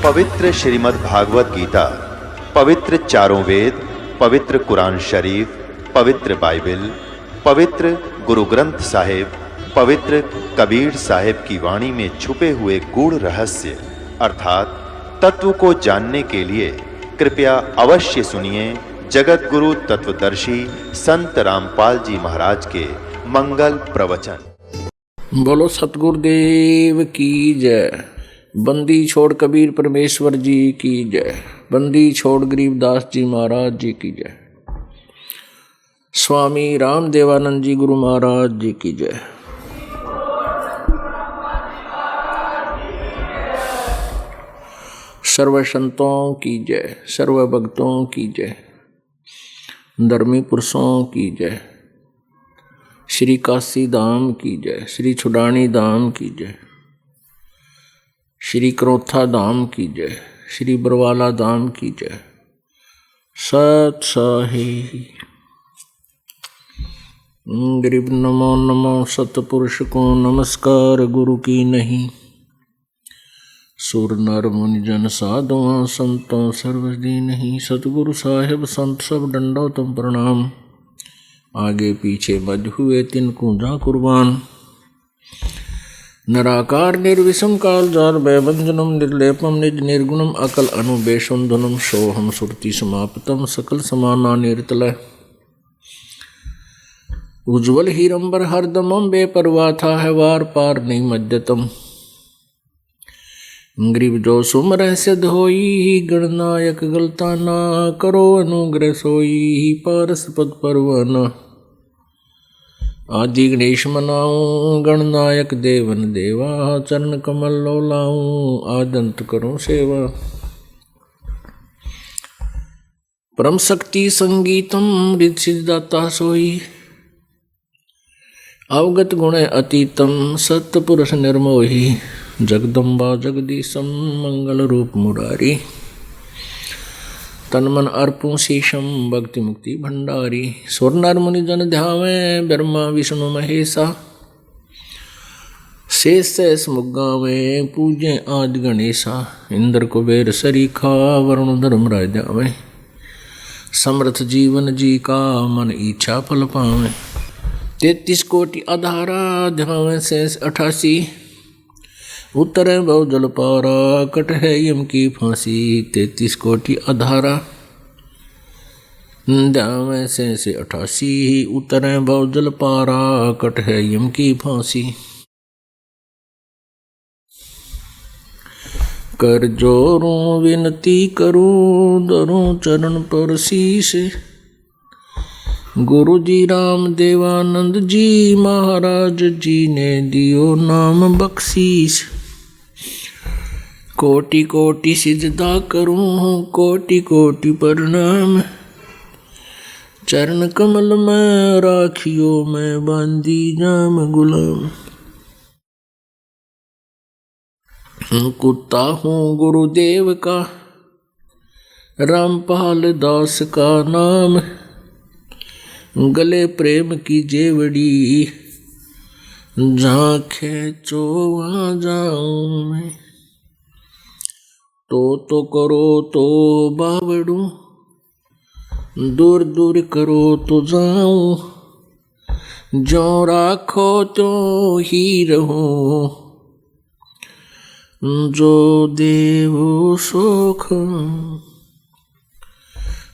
पवित्र श्रीमद् भागवत गीता, पवित्र चारों वेद, पवित्र कुरान शरीफ, पवित्र बाइबल, पवित्र गुरु ग्रंथ साहिब, पवित्र कबीर साहिब की वाणी में छुपे हुए गूढ़ रहस्य अर्थात तत्व को जानने के लिए कृपया अवश्य सुनिए जगत गुरु तत्वदर्शी संत रामपाल जी महाराज के मंगल प्रवचन। बोलो सतगुरुदेव की जय। बंदी छोड़ कबीर परमेश्वर जी की जय। बंदी छोड़ गरीबदास जी महाराज जी की जय। स्वामी राम देवानंद जी गुरु महाराज जी की जय। सर्व संतों की जय, सर्व भक्तों की जय, धर्मी पुरुषों की जय, श्री काशी धाम की जय, श्री छुडानी धाम की जय, श्री क्रोथा धाम की जय, श्री बरवाला धाम की जय। सत साही गरीब नमो नमो सतपुरुष को नमस्कार गुरु की नहीं। सुर नर मुनि जन साधुआं संतों सर्वदी नहीं। सतगुरु साहिब संत सब डंडो तुम प्रणाम। आगे पीछे बज हुए तिनको जा कुर्बान। निराकार निर्विषम काल जार भयभंजनम निर्लेपम निज निर्गुणम अकल अनुबेशुंधनम सोहम सुरति समाप्तम सकल समाना निर्तलय। उज्ज्वल हीरंबर हरदमम बेपरवाह था है वार पार नहीं मध्यतम। गरीब जो सुमरह सिद्ध होई गणनायक गलता ना करो अनुग्रह सोई पारस पद परवाना। आदि गणेश मनाऊं गणनायक देवन देवा चरण कमल लो लाऊं आदंत करूं सेवा। परम शक्ति संगीतम रिद्धिदाता सोई अवगत गुण अतीतम सत्पुरुष निर्मोही। जगदम्बा जगदीशम मंगल रूप मुरारी तन मन अर्पुं शीशम भक्ति मुक्ति भंडारी। सुर नर मुनि जन ध्यावे ब्रह्मा विष्णु महेशा शेष सहस मुगावे पूजे आदि गणेशा। इंद्र कुबेर सरीखा वरुण धर्मराज ध्यावे समर्थ जीवन जी का मन इच्छा फल पावे। 33 कोटि आधारा ध्यावे शेष 88 उतरे बहु जल पारा कट है यम की फांसी। 33 कोटि अधारा ध्यावे से 88 उतरे बहु जल पारा कट है यम की फांसी। कर जोरूं विनती करूं धरूं चरण पर शीश। गुरु जी राम देवानंद जी महाराज जी ने दियो नाम बख्शीश। कोटि कोटि सिजदा करूं कोटि कोटि प्रणाम। चरण कमल में राखियो मैं बांधी जाम गुलाम। कुत्ता हूँ गुरुदेव का रामपाल दास का नाम। गले प्रेम की जेवड़ी जहाँ खेचो वहाँ जाऊं मैं। तो करो तो बावड़ू दूर दूर करो तो जाऊं। जो राखो तो ही रहूं जो देवो सोख।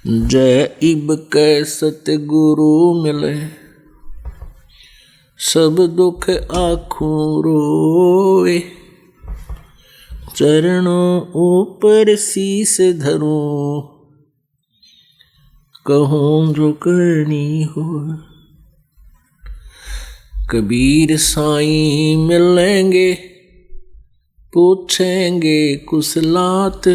जय इब कै सतगुरु मिले सब दुख आँखों रोए। चरणों ऊपर शीस धरूं कहूँ जो करनी हो। कबीर साईं मिलेंगे पूछेंगे कुशलात।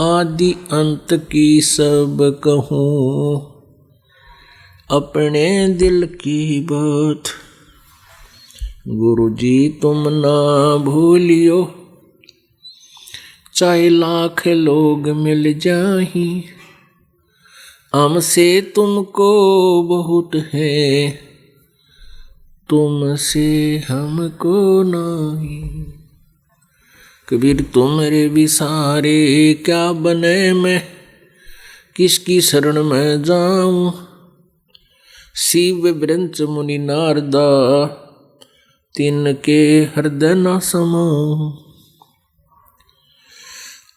आदि अंत की सब कहूँ अपने दिल की बात। गुरु जी तुम ना भूलियो चाहे लाख लोग मिल जाही। हमसे तुमको बहुत है तुमसे हमको नहीं। कबीर तुम मेरे विसारे क्या बने मैं किसकी शरण में जाऊं। शिव ब्रंच मुनि नारदा तिनके हृदय न समाऊं।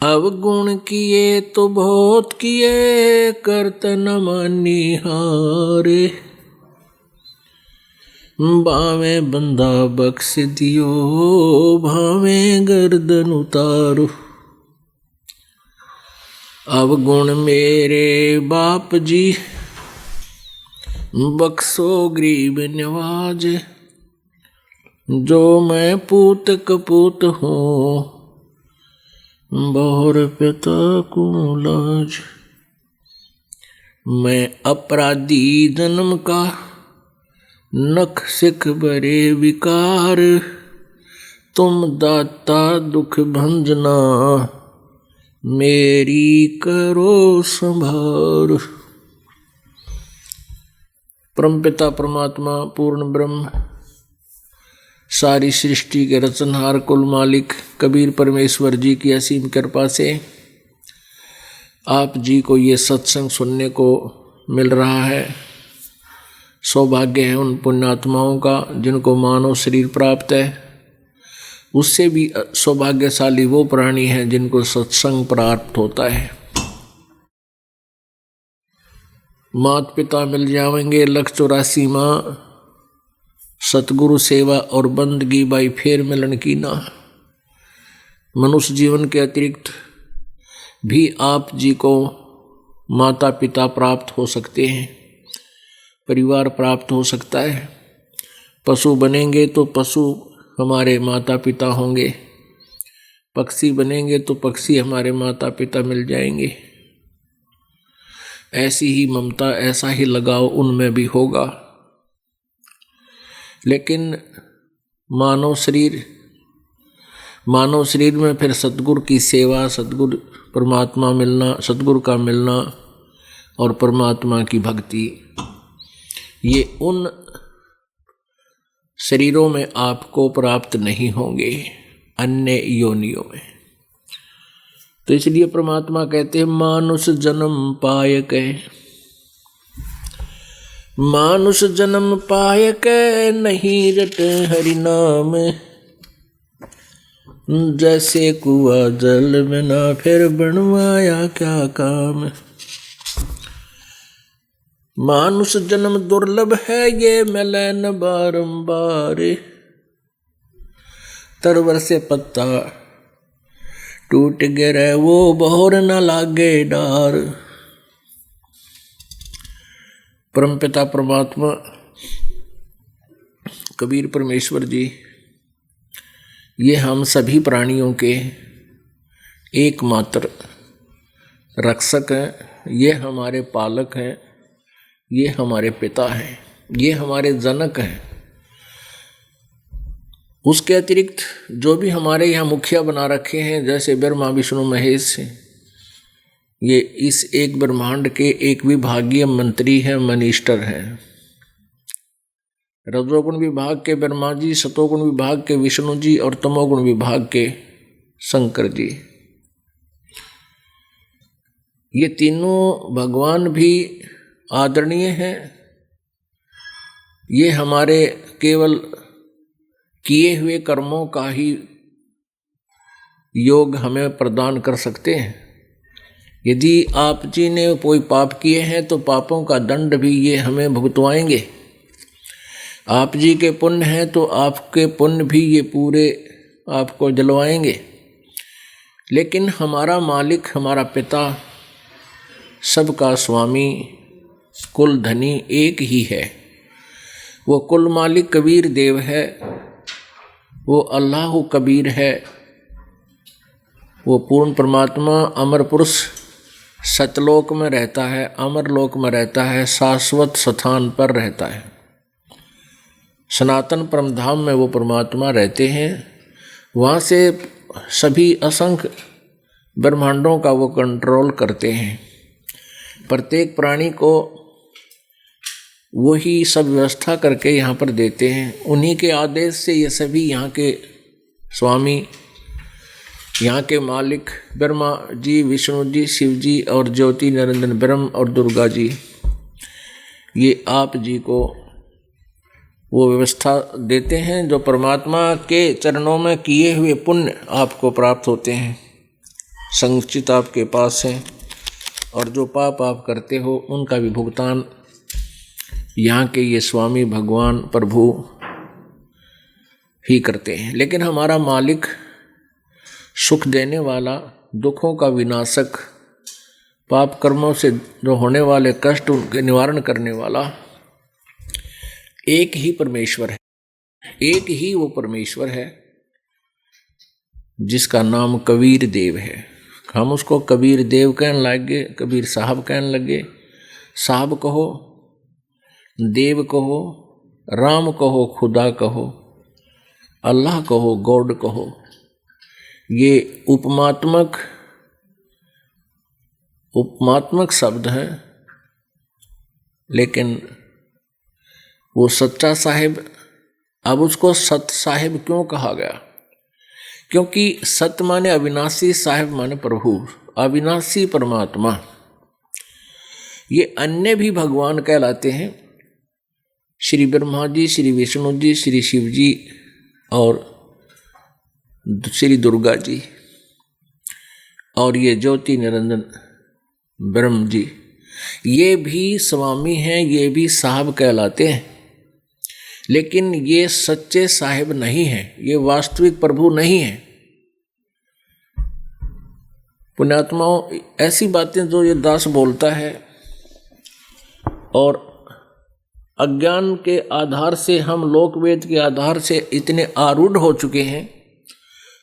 अवगुण किए तो बहुत किए करत न मानी हारे। बावे बंदा बख्श दियो भावे गर्दन उतारो। अवगुण मेरे बाप जी बख्शो गरीब नवाज। जो मैं पूत कपूत हूँ बहुर पिता को लाज। मैं अपराधी जन्म का नख सिख बरे विकार। तुम दाता दुख भंजना मेरी करो संभार। परमपिता परमात्मा पूर्ण ब्रह्म सारी सृष्टि के रचनहार कुल मालिक कबीर परमेश्वर जी की असीम कृपा से आप जी को ये सत्संग सुनने को मिल रहा है। सौभाग्य है उन पुण्यात्माओं का जिनको मानव शरीर प्राप्त है। उससे भी सौभाग्यशाली वो प्राणी हैं जिनको सत्संग प्राप्त होता है। माता पिता मिल जाएंगे 184 माँ सतगुरु सेवा और बंदगी बाई फेर मिलन की ना। मनुष्य जीवन के अतिरिक्त भी आप जी को माता पिता प्राप्त हो सकते हैं, परिवार प्राप्त हो सकता है। पशु बनेंगे तो पशु हमारे माता पिता होंगे, पक्षी बनेंगे तो पक्षी हमारे माता पिता मिल जाएंगे। ऐसी ही ममता ऐसा ही लगाव उनमें भी होगा। लेकिन मानव शरीर में फिर सतगुरु की सेवा, सतगुरु परमात्मा मिलना, सतगुरु का मिलना और परमात्मा की भक्ति, ये उन शरीरों में आपको प्राप्त नहीं होंगे अन्य योनियों में। तो इसलिए परमात्मा कहते हैं मानुष जन्म पाय के। मानुष जन्म पाय के नहीं रटे हरि नाम। जैसे कुआ जल में ना फिर बनवाया क्या काम। मानुष जन्म दुर्लभ है ये मिले न बारंबार। तरवर से पत्ता टूट गिरे वो बहुर न लागे डार। परमपिता परमात्मा कबीर परमेश्वर जी ये हम सभी प्राणियों के एकमात्र रक्षक हैं। ये हमारे पालक हैं, ये हमारे पिता हैं, ये हमारे जनक हैं। उसके अतिरिक्त जो भी हमारे यहाँ मुखिया बना रखे हैं, जैसे ब्रह्मा विष्णु महेश, ये इस एक ब्रह्मांड के एक विभागीय मंत्री हैं, मिनिस्टर हैं। रजोगुण विभाग के ब्रह्मा जी, सतोगुण विभाग के विष्णु जी और तमोगुण विभाग के शंकर जी। ये तीनों भगवान भी आदरणीय हैं। ये हमारे केवल किए हुए कर्मों का ही योग हमें प्रदान कर सकते हैं। यदि आप जी ने कोई पाप किए हैं तो पापों का दंड भी ये हमें भुगतवाएंगे। आप जी के पुण्य हैं तो आपके पुण्य भी ये पूरे आपको दिलवाएंगे। लेकिन हमारा मालिक, हमारा पिता, सबका स्वामी, कुल धनी एक ही है। वो कुल मालिक कबीर देव है, वो अल्लाह कबीर है। वो पूर्ण परमात्मा अमर पुरुष सतलोक में रहता है, अमर लोक में रहता है, शाश्वत स्थान पर रहता है। सनातन परमधाम में वो परमात्मा रहते हैं। वहाँ से सभी असंख्य ब्रह्मांडों का वो कंट्रोल करते हैं। प्रत्येक प्राणी को वही सब व्यवस्था करके यहाँ पर देते हैं। उन्हीं के आदेश से ये सभी यहाँ के स्वामी यहाँ के मालिक ब्रह्मा जी, विष्णु जी, शिव जी और ज्योति निरंजन ब्रह्म और दुर्गा जी, ये आप जी को वो व्यवस्था देते हैं जो परमात्मा के चरणों में किए हुए पुण्य आपको प्राप्त होते हैं, संचित आपके पास है, और जो पाप आप करते हो उनका भी भुगतान यहाँ के ये स्वामी भगवान प्रभु ही करते हैं। लेकिन हमारा मालिक सुख देने वाला, दुखों का विनाशक, पाप कर्मों से जो होने वाले कष्ट उनके निवारण करने वाला एक ही परमेश्वर है। एक ही वो परमेश्वर है जिसका नाम कबीर देव है। हम उसको कबीर देव कहने लगे, कबीर साहब कहने लगे। साहब कहो, देव कहो, राम कहो, खुदा कहो, अल्लाह कहो, गॉड कहो, ये उपमात्मक शब्द हैं। लेकिन वो सच्चा साहिब, अब उसको सत साहिब क्यों कहा गया? क्योंकि सत्य माने अविनाशी, साहिब माने प्रभु, अविनाशी परमात्मा। ये अन्य भी भगवान कहलाते हैं, श्री ब्रह्मा जी, श्री विष्णु जी, श्री शिव जी और श्री दुर्गा जी, और ये ज्योति निरंजन ब्रह्म जी, ये भी स्वामी हैं, ये भी साहब कहलाते हैं। लेकिन ये सच्चे साहिब नहीं हैं, ये वास्तविक प्रभु नहीं हैं। पुण्यात्माओं, ऐसी बातें जो ये दास बोलता है और अज्ञान के आधार से, हम लोकवेद के आधार से इतने आरूढ़ हो चुके हैं,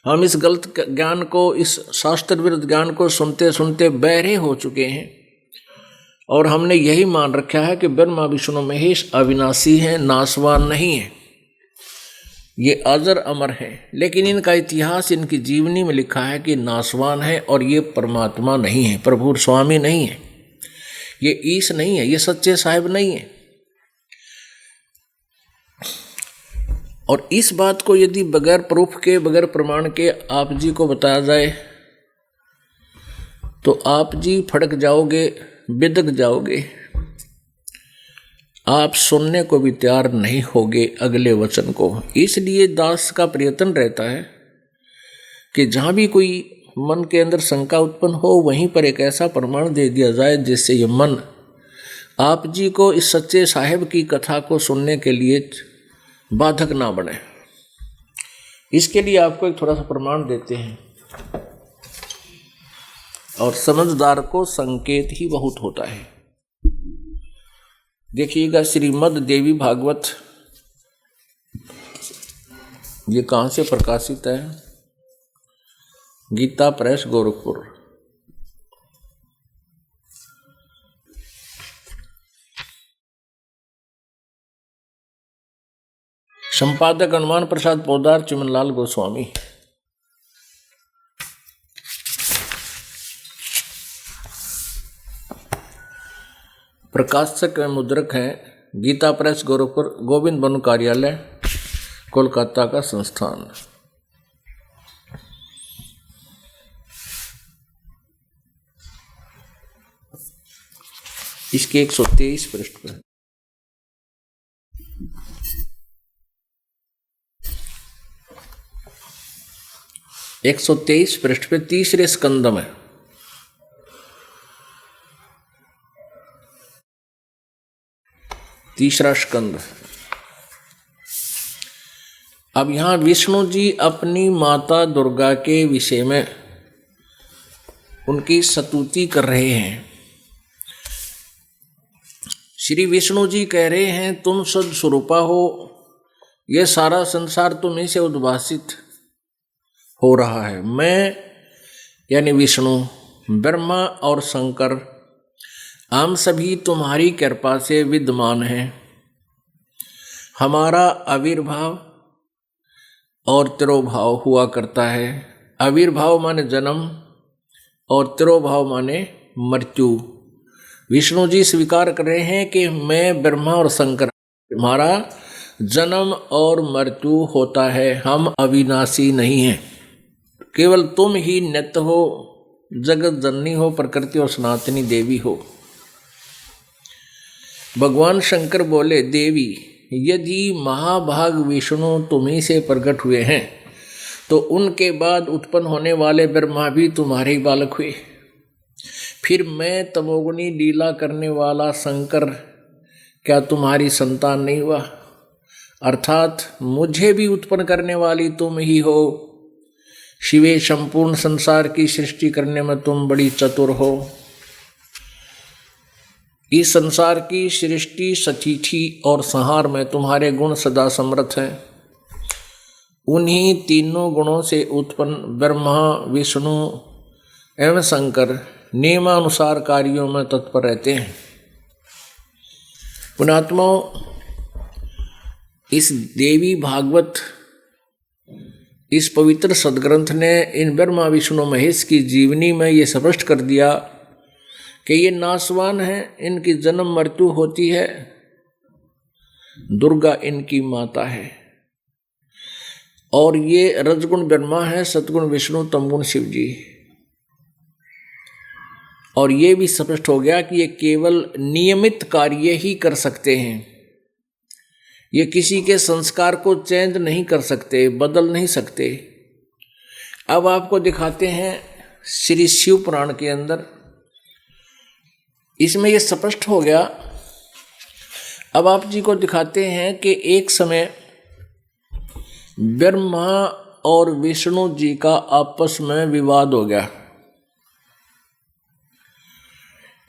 हम इस गलत ज्ञान को, इस शास्त्र विरुद्ध ज्ञान को सुनते सुनते बहरे हो चुके हैं, और हमने यही मान रखा है कि ब्रह्मा विष्णु महेश अविनाशी हैं, नाशवान नहीं हैं, ये अजर अमर हैं। लेकिन इनका इतिहास, इनकी जीवनी में लिखा है कि नाशवान है, और ये परमात्मा नहीं है, प्रभु स्वामी नहीं है, ये ईश नहीं है, ये सच्चे साहिब नहीं है। और इस बात को यदि बगैर प्रूफ के, बगैर प्रमाण के आप जी को बताया जाए तो आप जी फड़क जाओगे, बिदक जाओगे, आप सुनने को भी तैयार नहीं होगे अगले वचन को। इसलिए दास का प्रयत्न रहता है कि जहाँ भी कोई मन के अंदर शंका उत्पन्न हो, वहीं पर एक ऐसा प्रमाण दे दिया जाए जिससे ये मन आप जी को इस सच्चे साहिब की कथा को सुनने के लिए बाधक ना बने। इसके लिए आपको एक थोड़ा सा प्रमाण देते हैं, और समझदार को संकेत ही बहुत होता है। देखिएगा, श्रीमद् देवी भागवत, ये कहाँ से प्रकाशित है? गीता प्रेस, गोरखपुर। संपादक हनुमान प्रसाद पोदार, चिमनलाल गोस्वामी। प्रकाशक व मुद्रक हैं गीता प्रेस, गोरखपुर, गोविंद बनु कार्यालय, कोलकाता का संस्थान। इसके 123 पृष्ठ पर 123 पृष्ठ पे तीसरे स्कंद में तीसरा स्कंद। अब यहां विष्णु जी अपनी माता दुर्गा के विषय में उनकी स्तुति कर रहे हैं। श्री विष्णु जी कह रहे हैं, तुम सद स्वरूपा हो, ये सारा संसार तुम्हीं से उद्भासित हो रहा है। मैं यानी विष्णु, ब्रह्मा और शंकर, हम सभी तुम्हारी कृपा से विद्यमान हैं। हमारा आविर्भाव और तिरोभाव हुआ करता है। आविर्भाव माने जन्म और तिरोभाव माने मृत्यु। विष्णु जी स्वीकार कर रहे हैं कि मैं ब्रह्मा और शंकर, हमारा जन्म और मृत्यु होता है, हम अविनाशी नहीं हैं। केवल तुम ही नित्य हो, जगत जननी हो, प्रकृति और सनातनी देवी हो। भगवान शंकर बोले, देवी यदि महाभाग विष्णु तुम्ही से प्रकट हुए हैं तो उनके बाद उत्पन्न होने वाले ब्रह्मा भी तुम्हारे ही बालक हुए। फिर मैं तमोगुणी लीला करने वाला शंकर क्या तुम्हारी संतान नहीं हुआ? अर्थात मुझे भी उत्पन्न करने वाली तुम ही हो। शिवे, संपूर्ण संसार की सृष्टि करने में तुम बड़ी चतुर हो। इस संसार की सृष्टि, सतिथि और संहार में तुम्हारे गुण सदा समर्थ हैं। उन्हीं तीनों गुणों से उत्पन्न ब्रह्मा, विष्णु एवं शंकर नियमानुसार कार्यों में तत्पर रहते हैं। पुण्यात्माओं, इस देवी भागवत, इस पवित्र सदग्रंथ ने इन ब्रह्मा विष्णु महेश की जीवनी में ये स्पष्ट कर दिया कि ये नाशवान हैं, इनकी जन्म मृत्यु होती है। दुर्गा इनकी माता है और ये रजगुण ब्रह्मा है, सतगुण विष्णु, तमगुण शिव जी। और ये भी स्पष्ट हो गया कि ये केवल नियमित कार्य ही कर सकते हैं। ये किसी के संस्कार को चेंज नहीं कर सकते, बदल नहीं सकते। अब आपको दिखाते हैं श्री शिव पुराण के अंदर, इसमें ये स्पष्ट हो गया। अब आप जी को दिखाते हैं कि एक समय ब्रह्मा और विष्णु जी का आपस में विवाद हो गया।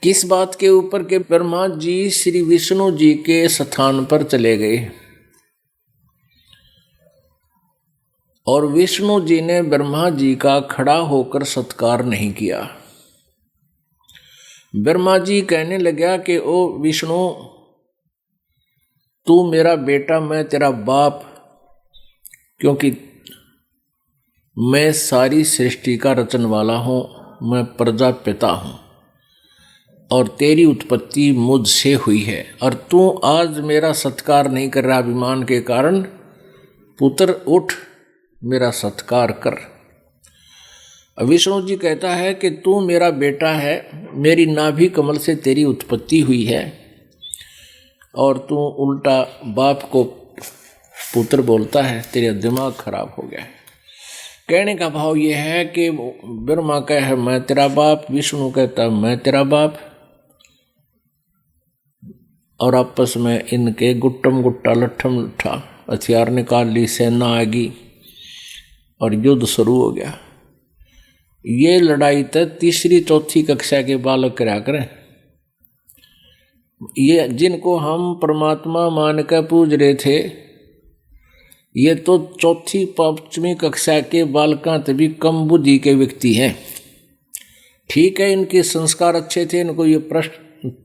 किस बात के ऊपर के ब्रह्मा जी श्री विष्णु जी के स्थान पर चले गए और विष्णु जी ने ब्रह्मा जी का खड़ा होकर सत्कार नहीं किया। ब्रह्मा जी कहने लगा कि ओ विष्णु, तू मेरा बेटा, मैं तेरा बाप, क्योंकि मैं सारी सृष्टि का रचन वाला हूँ, मैं प्रजापिता हूँ और तेरी उत्पत्ति मुझसे हुई है और तू आज मेरा सत्कार नहीं कर रहा अभिमान के कारण। पुत्र उठ, मेरा सत्कार कर। विष्णु जी कहता है कि तू मेरा बेटा है, मेरी नाभि कमल से तेरी उत्पत्ति हुई है और तू उल्टा बाप को पुत्र बोलता है, तेरा दिमाग खराब हो गया है। कहने का भाव यह है कि ब्रह्मा कहे मैं तेरा बाप, विष्णु कहता मैं तेरा बाप, और आपस में इनके गुट्टम गुट्टा लट्ठम लट्ठा हथियार निकाल ली, सेना आ गई और युद्ध शुरू हो गया। ये लड़ाई तो तीसरी चौथी कक्षा के बालक करा करें। ये जिनको हम परमात्मा मान कर पूज रहे थे, ये तो चौथी पांचवी कक्षा के बालकां से भी कम बुद्धि के व्यक्ति हैं। ठीक है, इनके संस्कार अच्छे थे, इनको ये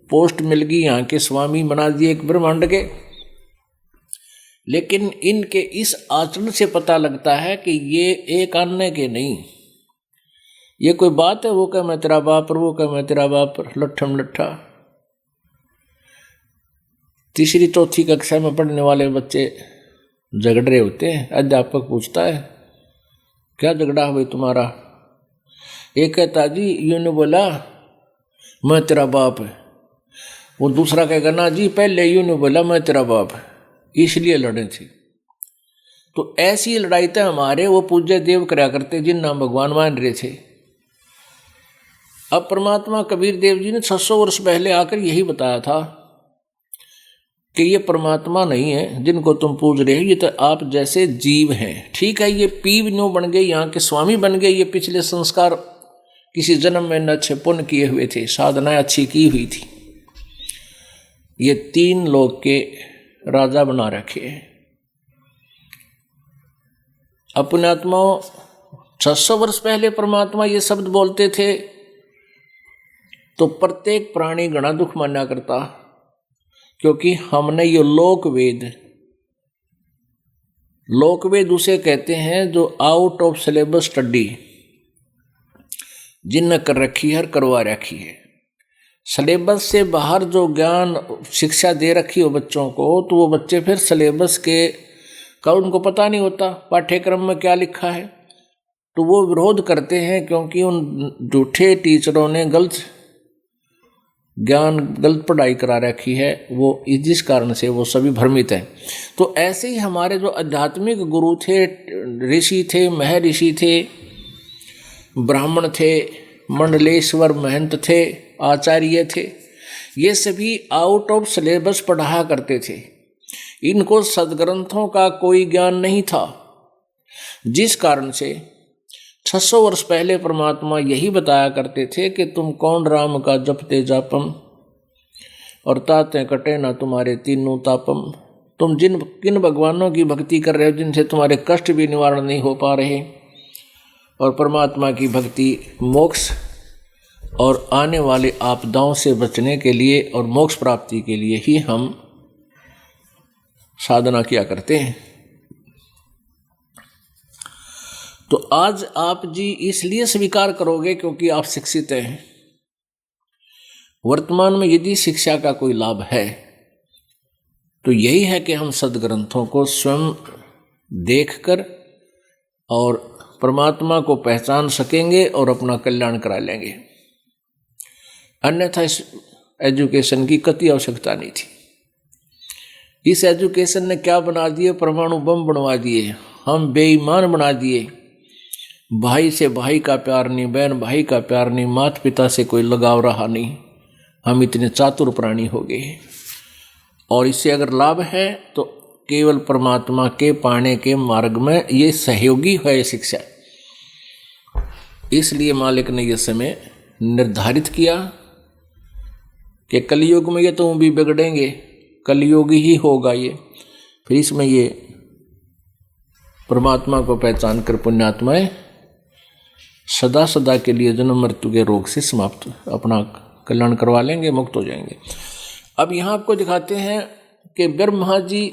पोस्ट मिल गई, यहाँ के स्वामी बना दिए एक ब्रह्मांड के, लेकिन इनके इस आचरण से पता लगता है कि ये एक अन्य के नहीं। ये कोई बात है वो कह मैं तेरा बाप और वो कह मैं तेरा बाप, लट्ठम लट्ठा। तीसरी चौथी कक्षा में पढ़ने वाले बच्चे झगड़ रहे होते हैं। अध्यापक पूछता है क्या झगड़ा हुआ तुम्हारा? एक कहता जी यूं ने बोला मैं तेरा बाप है, वो दूसरा कहेगा ना जी पहले यूं ने बोला मैं तेरा बाप है, इसलिए लड़े थे। तो ऐसी लड़ाई तो हमारे वो पूज्य देव करा करते जिन नाम भगवान मान रहे थे। अब परमात्मा कबीर देव जी ने 600 वर्ष पहले आकर यही बताया था कि ये परमात्मा नहीं है जिनको तुम पूज रहे हो, ये तो आप जैसे जीव हैं। ठीक है, ये पीव न्यू बन गए, यहाँ के स्वामी बन गए, ये पिछले संस्कार किसी जन्म में न अच्छे पुण्य किए हुए थे, साधनाएं अच्छी की हुई थी, ये 3 लोक के राजा बना रखे हैं। अपने आत्माओं 600 वर्ष पहले परमात्मा ये शब्द बोलते थे तो प्रत्येक प्राणी घना दुख माना करता, क्योंकि हमने ये लोकवेद उसे कहते हैं जो आउट ऑफ सिलेबस स्टडी जिनने कर रखी है, करवा रखी है। सिलेबस से बाहर जो ज्ञान शिक्षा दे रखी हो बच्चों को, तो वो बच्चे फिर सिलेबस के का उनको पता नहीं होता पाठ्यक्रम में क्या लिखा है। तो वो विरोध करते हैं, क्योंकि उन झूठे टीचरों ने गलत ज्ञान, गलत पढ़ाई करा रखी है, वो जिस कारण से वो सभी भ्रमित हैं। तो ऐसे ही हमारे जो आध्यात्मिक गुरु थे, ऋषि थे, महर्षि थे, ब्राह्मण थे, मंडलेश्वर महंत थे, आचार्य थे, ये सभी आउट ऑफ सिलेबस पढ़ा करते थे। इनको सदग्रंथों का कोई ज्ञान नहीं था, जिस कारण से 600 वर्ष पहले परमात्मा यही बताया करते थे कि तुम कौन राम का जपते जापम और ताते कटे ना तुम्हारे तीनों तापम। तुम किन भगवानों की भक्ति कर रहे हो जिनसे तुम्हारे कष्ट भी निवारण नहीं हो पा रहे, और परमात्मा की भक्ति मोक्ष और आने वाले आपदाओं से बचने के लिए और मोक्ष प्राप्ति के लिए ही हम साधना किया करते हैं। तो आज आप जी इसलिए स्वीकार करोगे क्योंकि आप शिक्षित हैं। वर्तमान में यदि शिक्षा का कोई लाभ है तो यही है कि हम सदग्रंथों को स्वयं देखकर और परमात्मा को पहचान सकेंगे और अपना कल्याण करा लेंगे। अन्यथा इस एजुकेशन की कतई आवश्यकता नहीं थी। इस एजुकेशन ने क्या बना दिए? परमाणु बम बनवा दिए, हम बेईमान बना दिए। भाई से भाई का प्यार नहीं, बहन भाई का प्यार नहीं, माता पिता से कोई लगाव रहा नहीं। हम इतने चातुर प्राणी हो गए। और इससे अगर लाभ है तो केवल परमात्मा के पाने के मार्ग में ये सहयोगी है ये शिक्षा। इसलिए मालिक ने यह समय निर्धारित किया कि कलयुग में ये तो भी बिगड़ेंगे, कलयुग ही होगा ये। फिर इसमें ये परमात्मा को पहचान कर पुण्यात्माएं सदा सदा के लिए जन्म मृत्यु के रोग से समाप्त अपना कल्याण करवा लेंगे, मुक्त हो जाएंगे। अब यहाँ आपको दिखाते हैं कि ब्रह्मा जी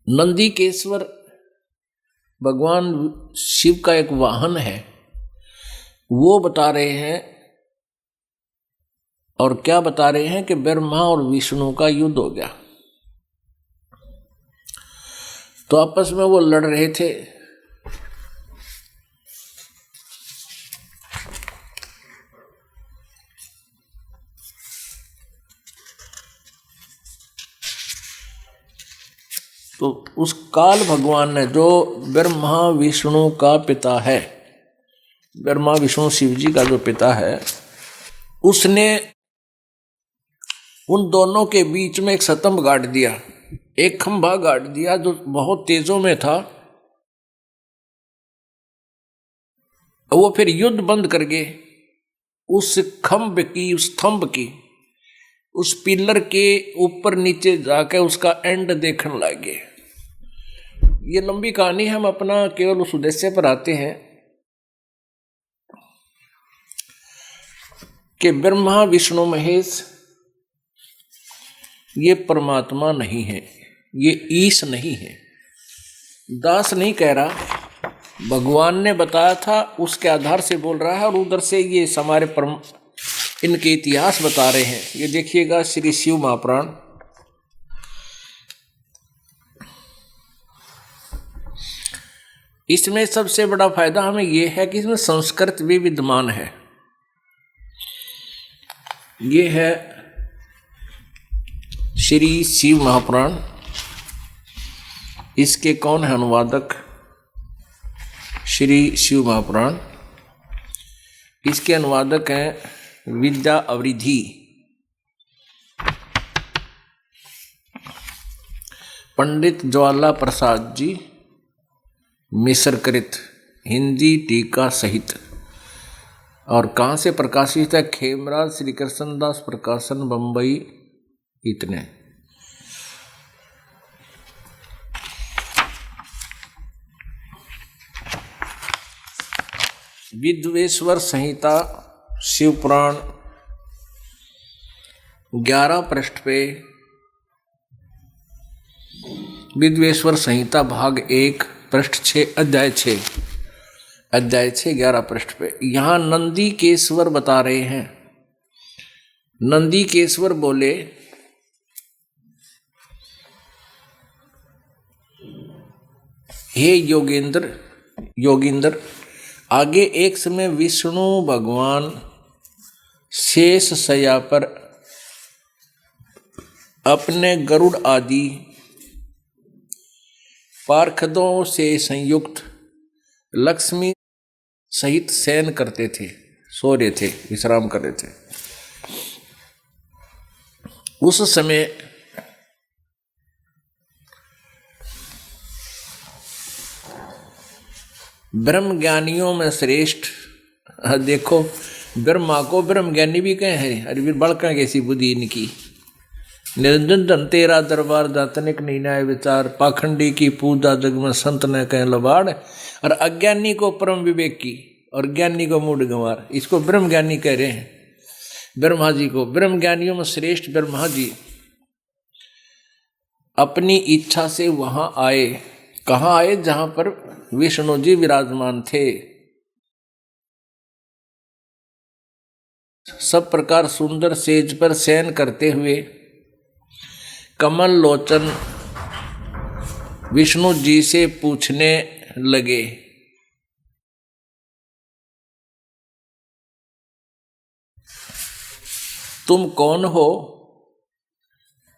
नंदीकेश्वर भगवान शिव का एक वाहन है, वो बता रहे हैं। और क्या बता रहे हैं कि ब्रह्मा और विष्णु का युद्ध हो गया। तो आपस में वो लड़ रहे थे। तो उस काल भगवान ने, जो ब्रह्मा विष्णु का पिता है, ब्रह्मा विष्णु शिव जी का जो पिता है, उसने उन दोनों के बीच में एक स्तंभ गाड़ दिया, एक खंभा गाड़ दिया जो बहुत तेजों में था। वो फिर युद्ध बंद करके उस खंभ की, उस स्तंभ की, उस पिलर के ऊपर नीचे जाकर उसका एंड देखने लगे। ये लंबी कहानी, हम अपना केवल उस उद्देश्य पर आते हैं कि ब्रह्मा विष्णु महेश ये परमात्मा नहीं है, ये ईश नहीं है। दास नहीं कह रहा, भगवान ने बताया था उसके आधार से बोल रहा है। और उधर से ये हमारे परम इनके इतिहास बता रहे हैं। ये देखिएगा श्री शिव महापुराण, इसमें सबसे बड़ा फायदा हमें यह है कि इसमें संस्कृत भी विद्यमान है। ये है श्री शिव महापुराण। इसके कौन है अनुवादक? श्री शिव महापुराण। इसके अनुवादक हैं विद्या अवरिधि, पंडित ज्वाला प्रसाद जी, मिस्रकृत, हिंदी टीका सहित। और कहाँ से प्रकाशित है? खेमराज श्री कृष्णदास प्रकाशन, बंबई। इतने विद्वेश्वर संहिता शिव पुराण 11 पृष्ठ पे, विद्वेश्वर संहिता भाग 1 पृष्ठ 6 अध्याय 6 11 पृष्ठ पे। यहां नंदीकेश्वर बता रहे हैं। नंदीकेश्वर बोले, हे योगेंद्र, आगे एक समय विष्णु भगवान शेष शैया पर अपने गरुड़ आदि पार्षदों से संयुक्त लक्ष्मी सहित शयन करते थे, सो रहे थे, विश्राम कर रहे थे। उस समय ब्रह्म ज्ञानियों में श्रेष्ठ, देखो ब्रह्मा को ब्रह्म ज्ञानी भी कहे हैं। अरे फिर बड़का कैसी बुद्धि इनकी। निरंजन धन तेरा दरबार दातनिक न्याय विचार, पाखंडी की पूजा जग में संत न कहें लबाड़, और अज्ञानी को परम विवेक की और ज्ञानी को मूढ़ गंवार। इसको ब्रह्म ज्ञानी कह रहे हैं, ब्रह्मा जी को। ब्रह्म ज्ञानियों में श्रेष्ठ ब्रह्मा जी अपनी इच्छा से वहां आए। कहाँ आए? जहां पर विष्णु जी विराजमान थे। सब प्रकार सुंदर सेज पर शयन करते हुए कमल लोचन विष्णु जी से पूछने लगे, तुम कौन हो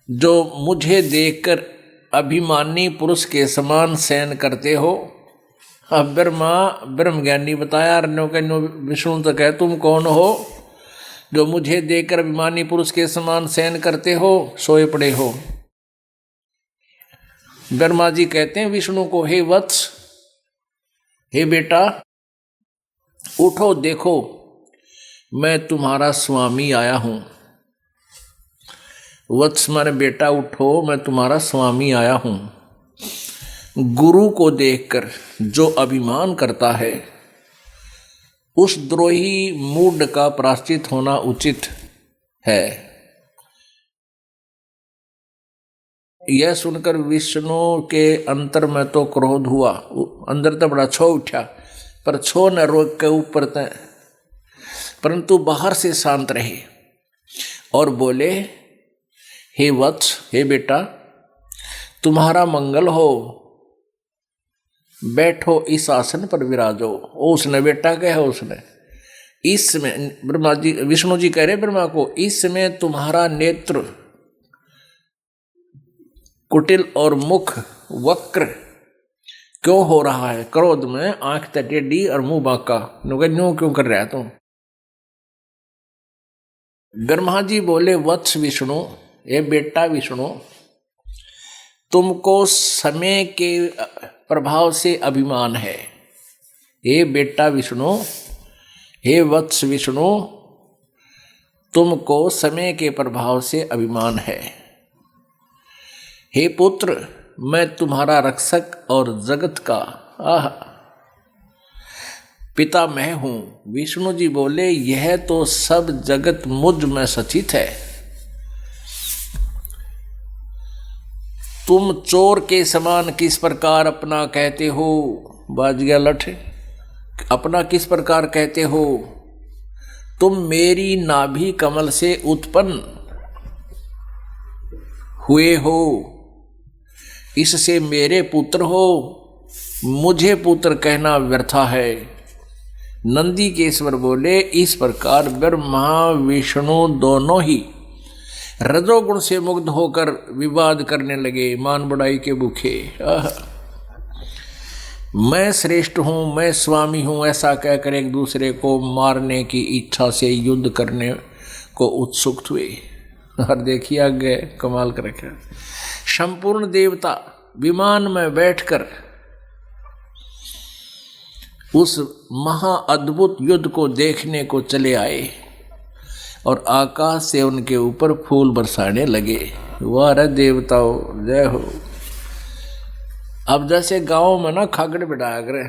जो मुझे देखकर अभिमानी पुरुष के समान शयन करते हो? अब ब्रह्म ज्ञानी बताया, विष्णु तो कहे तुम कौन हो जो मुझे देखकर अभिमानी पुरुष के समान शयन करते हो, सोए पड़े हो। ब्रह्मा जी कहते हैं विष्णु को, हे वत्स, हे बेटा, उठो देखो मैं तुम्हारा स्वामी आया हूं। वत्स माने बेटा उठो, मैं तुम्हारा स्वामी आया हूं। गुरु को देखकर जो अभिमान करता है उस द्रोही मूढ़ का प्रायश्चित होना उचित है। यह सुनकर विष्णु के अंतर में तो क्रोध हुआ, अंदर तो बड़ा छो उठा, पर छो न रोक के ऊपर तय, परंतु बाहर से शांत रहे और बोले, हे वत्स, हे बेटा, तुम्हारा मंगल हो, बैठो इस आसन पर विराजो। उसने बेटा कहे, उसने इसमें ब्रह्मा जी, विष्णु जी कह रहे ब्रह्मा को, इसमें तुम्हारा नेत्र कुटिल और मुख वक्र क्यों हो रहा है? क्रोध में आंख टेढ़ी और मुंह बांका, यूं क्यों कर रहा है तुम? ब्रह्मा जी बोले, वत्स विष्णु, ये बेटा विष्णु, तुमको समय के प्रभाव से अभिमान है। हे बेटा विष्णु, हे वत्स विष्णु, तुमको समय के प्रभाव से अभिमान है। हे पुत्र, मैं तुम्हारा रक्षक और जगत का पिता मैं हूं। विष्णु जी बोले, यह तो सब जगत मुझ में सचित है। तुम चोर के समान किस प्रकार अपना कहते हो? बाज गया लठ। अपना किस प्रकार कहते हो? तुम मेरी नाभि कमल से उत्पन्न हुए हो, इससे मेरे पुत्र हो। मुझे पुत्र कहना व्यर्थ है। नंदीकेश्वर बोले, इस प्रकार ब्रह्मा विष्णु दोनों ही रजोगुण से मुग्ध होकर विवाद करने लगे, मान बढ़ाई के भूखे। मैं श्रेष्ठ हूं, मैं स्वामी हूं, ऐसा कहकर एक दूसरे को मारने की इच्छा से युद्ध करने को उत्सुक हुए। और देखिए आगे कमाल कर रखा, संपूर्ण देवता विमान में बैठकर उस महा अद्भुत युद्ध को देखने को चले आए और आकाश से उनके ऊपर फूल बरसाने लगे। वाह रे देवताओं, जय हो। अब जैसे गांव में ना खागड़ बिठाया करे,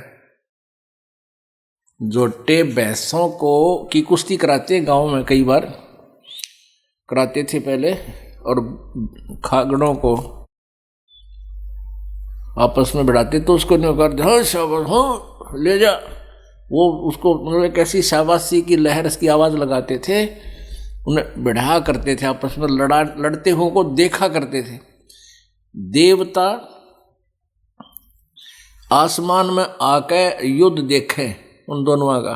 जोटे भैंसों को की कुश्ती कराते गांव में, कई बार कराते थे पहले, और खागड़ों को आपस में बिठाते तो उसको नहीं करते, हाँ शाबाश, हाँ ले जा। वो उसको मतलब कैसी शाबाशी की लहर की आवाज लगाते थे, उन्हें बढ़ा करते थे, आपस में लड़ते हुए को देखा करते थे। देवता आसमान में आके युद्ध देखें उन दोनों का,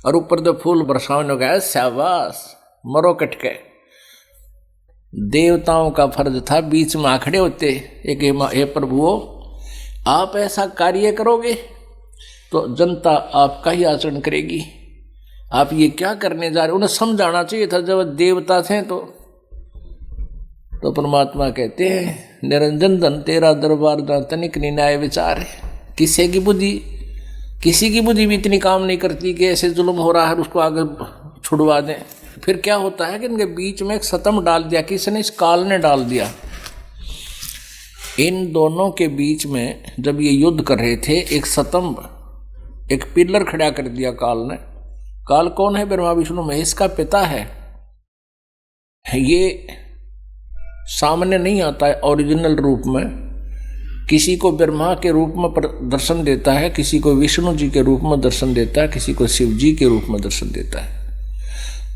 और ऊपर तो फूल बरसावन हो गया, शाबाश मरो कटके। देवताओं का फर्ज था बीच में आखड़े होते, एक हे प्रभुओ आप ऐसा कार्य करोगे तो जनता आपका ही आचरण करेगी, आप ये क्या करने जा रहे। उन्हें समझाना चाहिए था, जब देवता थे तो परमात्मा कहते हैं निरंजन धन तेरा दरबार ना तनिक न्याय विचार है। किसी की बुद्धि भी इतनी काम नहीं करती कि ऐसे जुल्म हो रहा है उसको आगे छुड़वा दें। फिर क्या होता है कि इनके बीच में एक सतम डाल दिया, किसने, इस काल ने डाल दिया। इन दोनों के बीच में जब ये युद्ध कर रहे थे, एक स्तंभ, एक पिलर खड़ा कर दिया काल ने। काल कौन है? ब्रह्मा विष्णु महेश का पिता है। ये सामने नहीं आता है ओरिजिनल रूप में, किसी को ब्रह्मा के रूप में दर्शन देता है, किसी को विष्णु जी के रूप में दर्शन देता है, किसी को शिव जी के रूप में दर्शन देता है।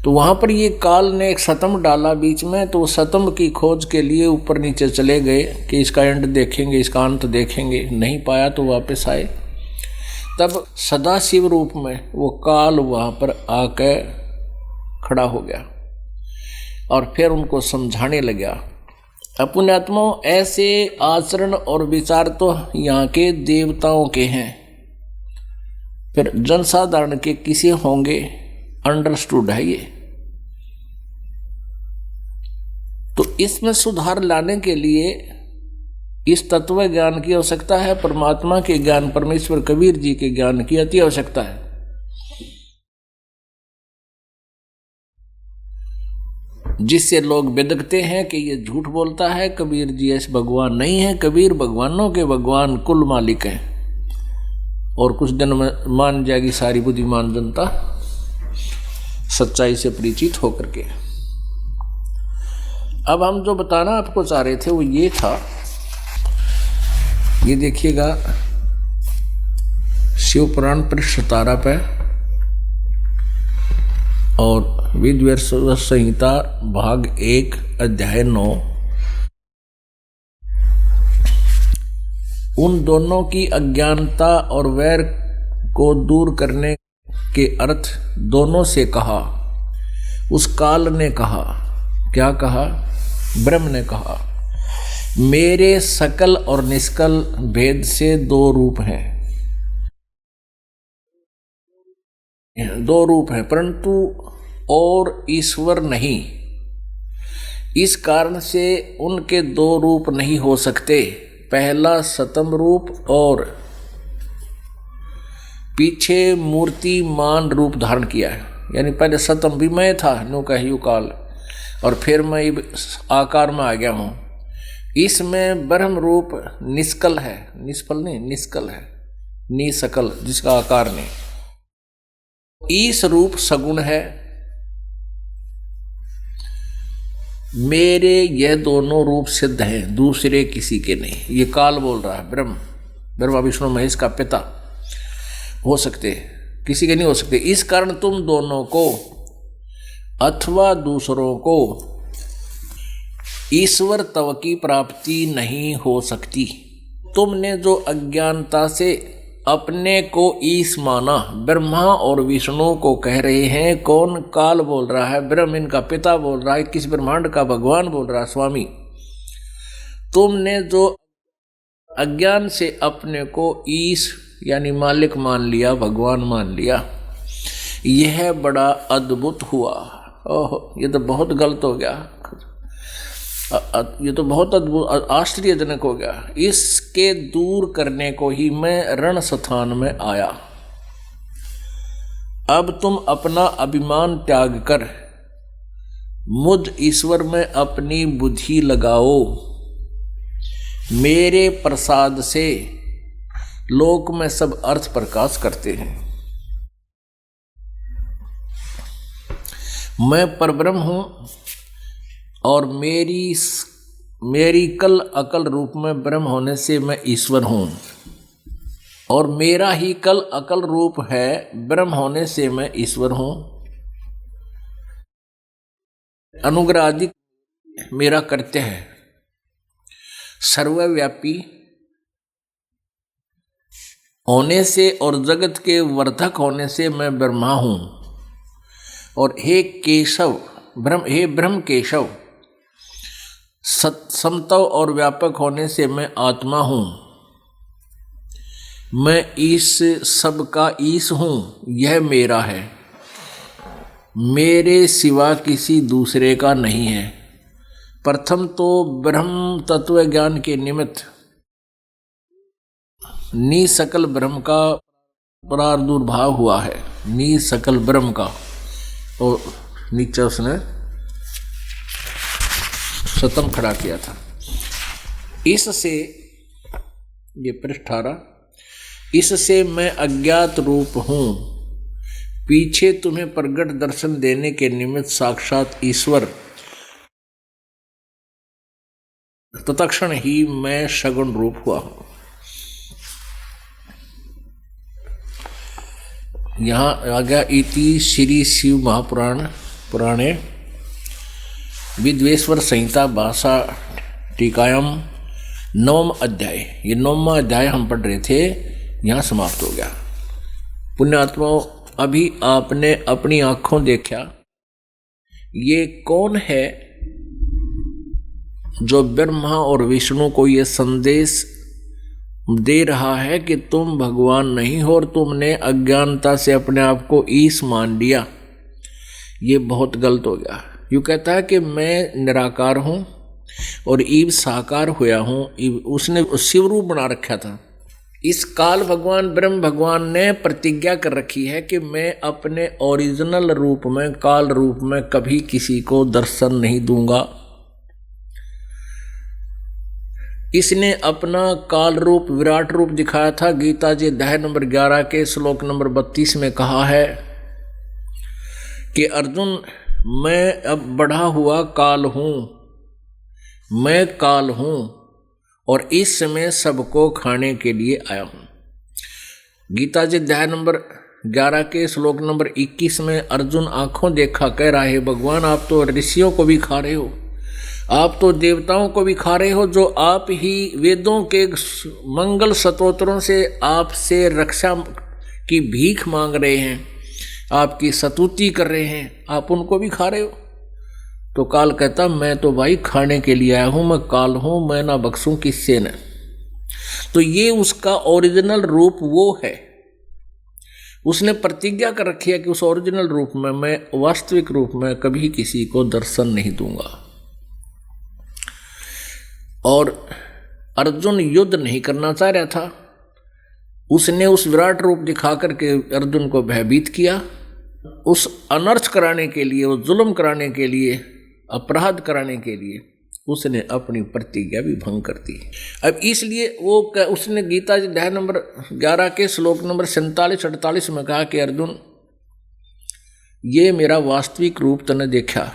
तो वहां पर ये काल ने एक स्तंभ डाला बीच में, तो स्तंभ की खोज के लिए ऊपर नीचे चले गए कि इसका एंड देखेंगे, इसका अंत देखेंगे। नहीं पाया तो वापस आए। तब सदाशिव रूप में वो काल वहां पर आके खड़ा हो गया और फिर उनको समझाने लगा, पुण्यात्मा ऐसे आचरण और विचार तो यहाँ के देवताओं के हैं, फिर जनसाधारण के किसे होंगे? अंडरस्टूड है ये। तो इसमें सुधार लाने के लिए इस तत्व ज्ञान की आवश्यकता है, परमात्मा के ज्ञान, परमेश्वर कबीर जी के ज्ञान की अति आवश्यकता है। जिससे लोग बिदकते हैं कि ये झूठ बोलता है, कबीर जी ऐसे भगवान नहीं है, कबीर भगवानों के भगवान कुल मालिक हैं। और कुछ दिन में मान जाएगी सारी बुद्धिमान जनता सच्चाई से परिचित होकर के। अब हम जो बताना आपको चाह रहे थे वो ये था, ये देखिएगा शिव पुराण पृष्ठ 17 पे और विद्वेष संहिता भाग 1 अध्याय 9। उन दोनों की अज्ञानता और वैर को दूर करने के अर्थ दोनों से कहा। उस काल ने कहा, क्या कहा? ब्रह्म ने कहा, मेरे सकल और निष्कल भेद से दो रूप हैं, दो रूप हैं, परंतु और ईश्वर नहीं। इस कारण से उनके दो रूप नहीं हो सकते। पहला सतम रूप और पीछे मूर्तिमान रूप धारण किया है। यानी पहले सतम भी मैं था, नो का यु काल, और फिर मैं आकार में आ गया हूं। इसमें ब्रह्म रूप निष्कल है, निष्फल नहीं, निष्कल है, निसकल, जिसका आकार नहीं। ईश रूप सगुण है। मेरे यह दोनों रूप सिद्ध हैं, दूसरे किसी के नहीं। ये काल बोल रहा है, ब्रह्मा विष्णु महेश का पिता हो सकते, किसी के नहीं हो सकते। इस कारण तुम दोनों को अथवा दूसरों को ईश्वर तव की प्राप्ति नहीं हो सकती। तुमने जो अज्ञानता से अपने को ईश माना, ब्रह्मा और विष्णु को कह रहे हैं। कौन? काल बोल रहा है, ब्रह्म इनका पिता बोल रहा है, किस ब्रह्मांड का भगवान बोल रहा है, स्वामी। तुमने जो अज्ञान से अपने को ईश यानी मालिक मान लिया, भगवान मान लिया, यह बड़ा अद्भुत हुआ। ओह, ये तो बहुत गलत हो गया, ये तो बहुत अद्भुत आश्चर्यजनक हो गया। इसके दूर करने को ही मैं रण स्थान में आया। अब तुम अपना अभिमान त्याग कर मुझ ईश्वर में अपनी बुद्धि लगाओ। मेरे प्रसाद से लोक में सब अर्थ प्रकाश करते हैं। मैं परब्रह्म हूं और मेरी कल अकल रूप में ब्रह्म होने से मैं ईश्वर हूं, और मेरा ही कल अकल रूप है ब्रह्म होने से मैं ईश्वर हूं। अनुग्रह आदि मेरा कर्तव्य है। सर्वव्यापी होने से और जगत के वर्धक होने से मैं ब्रह्मा हूँ। और हे केशव हे ब्रह्म केशव, समतव और व्यापक होने से मैं आत्मा हूँ। मैं इस सब का ईश हूँ, यह मेरा है, मेरे सिवा किसी दूसरे का नहीं है। प्रथम तो ब्रह्म तत्व ज्ञान के निमित्त निसकल ब्रह्म का प्रादुर्भाव हुआ है। निसकल ब्रह्म का, और नीचे उसने सतम खड़ा किया था। इससे ये पृष्ठ 18, इससे मैं अज्ञात रूप हूँ, पीछे तुम्हें प्रगट दर्शन देने के निमित्त साक्षात ईश्वर, तत्क्षण ही मैं सगुण रूप हुआ हूँ। यहाँ आ गया इति श्री शिव महापुराण पुराणे विद्वेश्वर संहिता भाषा टीकायम 9वां अध्याय। ये 9वां अध्याय हम पढ़ रहे थे, यहाँ समाप्त हो गया। पुण्यात्माओं, अभी आपने अपनी आंखों देखा ये कौन है जो ब्रह्मा और विष्णु को ये संदेश दे रहा है कि तुम भगवान नहीं हो और तुमने अज्ञानता से अपने आप को ईश मान लिया। ये बहुत गलत हो गया। यूँ कहता है कि मैं निराकार हूँ और ईब साकार हुआ हूँ। उसने शिव रूप बना रखा था। इस काल भगवान ब्रह्म भगवान ने प्रतिज्ञा कर रखी है कि मैं अपने ओरिजिनल रूप में, काल रूप में कभी किसी को दर्शन नहीं दूंगा। इसने अपना काल रूप, विराट रूप दिखाया था। गीता जी अध्याय नंबर 11 के श्लोक नंबर 32 में कहा है कि अर्जुन, मैं अब बढ़ा हुआ काल हूँ, मैं काल हूँ और इस समय सबको खाने के लिए आया हूँ। गीता जी अध्याय नंबर 11 के श्लोक नंबर 21 में अर्जुन आंखों देखा कह रहा है, भगवान आप तो ऋषियों को भी खा रहे हो, आप तो देवताओं को भी खा रहे हो, जो आप ही वेदों के मंगल स्तोत्रों से आपसे रक्षा की भीख मांग रहे हैं, आपकी स्तुति कर रहे हैं, आप उनको भी खा रहे हो। तो काल कहता मैं तो भाई खाने के लिए आया हूँ, मैं काल हूँ, मैं ना बख्शूं किससे न। तो ये उसका ओरिजिनल रूप वो है। उसने प्रतिज्ञा कर रखी है कि उस ओरिजिनल रूप में, मैं वास्तविक रूप में कभी किसी को दर्शन नहीं दूंगा। और अर्जुन युद्ध नहीं करना चाह रहा था। उसने उस विराट रूप दिखा करके अर्जुन को भयभीत किया। उस अनर्थ कराने के लिए, उस जुल्म कराने के लिए, अपराध कराने के लिए उसने अपनी प्रतिज्ञा भी भंग कर दी। अब इसलिए उसने गीता जी अध्याय नंबर 11 के श्लोक नंबर 47-48 में कहा कि अर्जुन, ये मेरा वास्तविक रूप तूने देखा।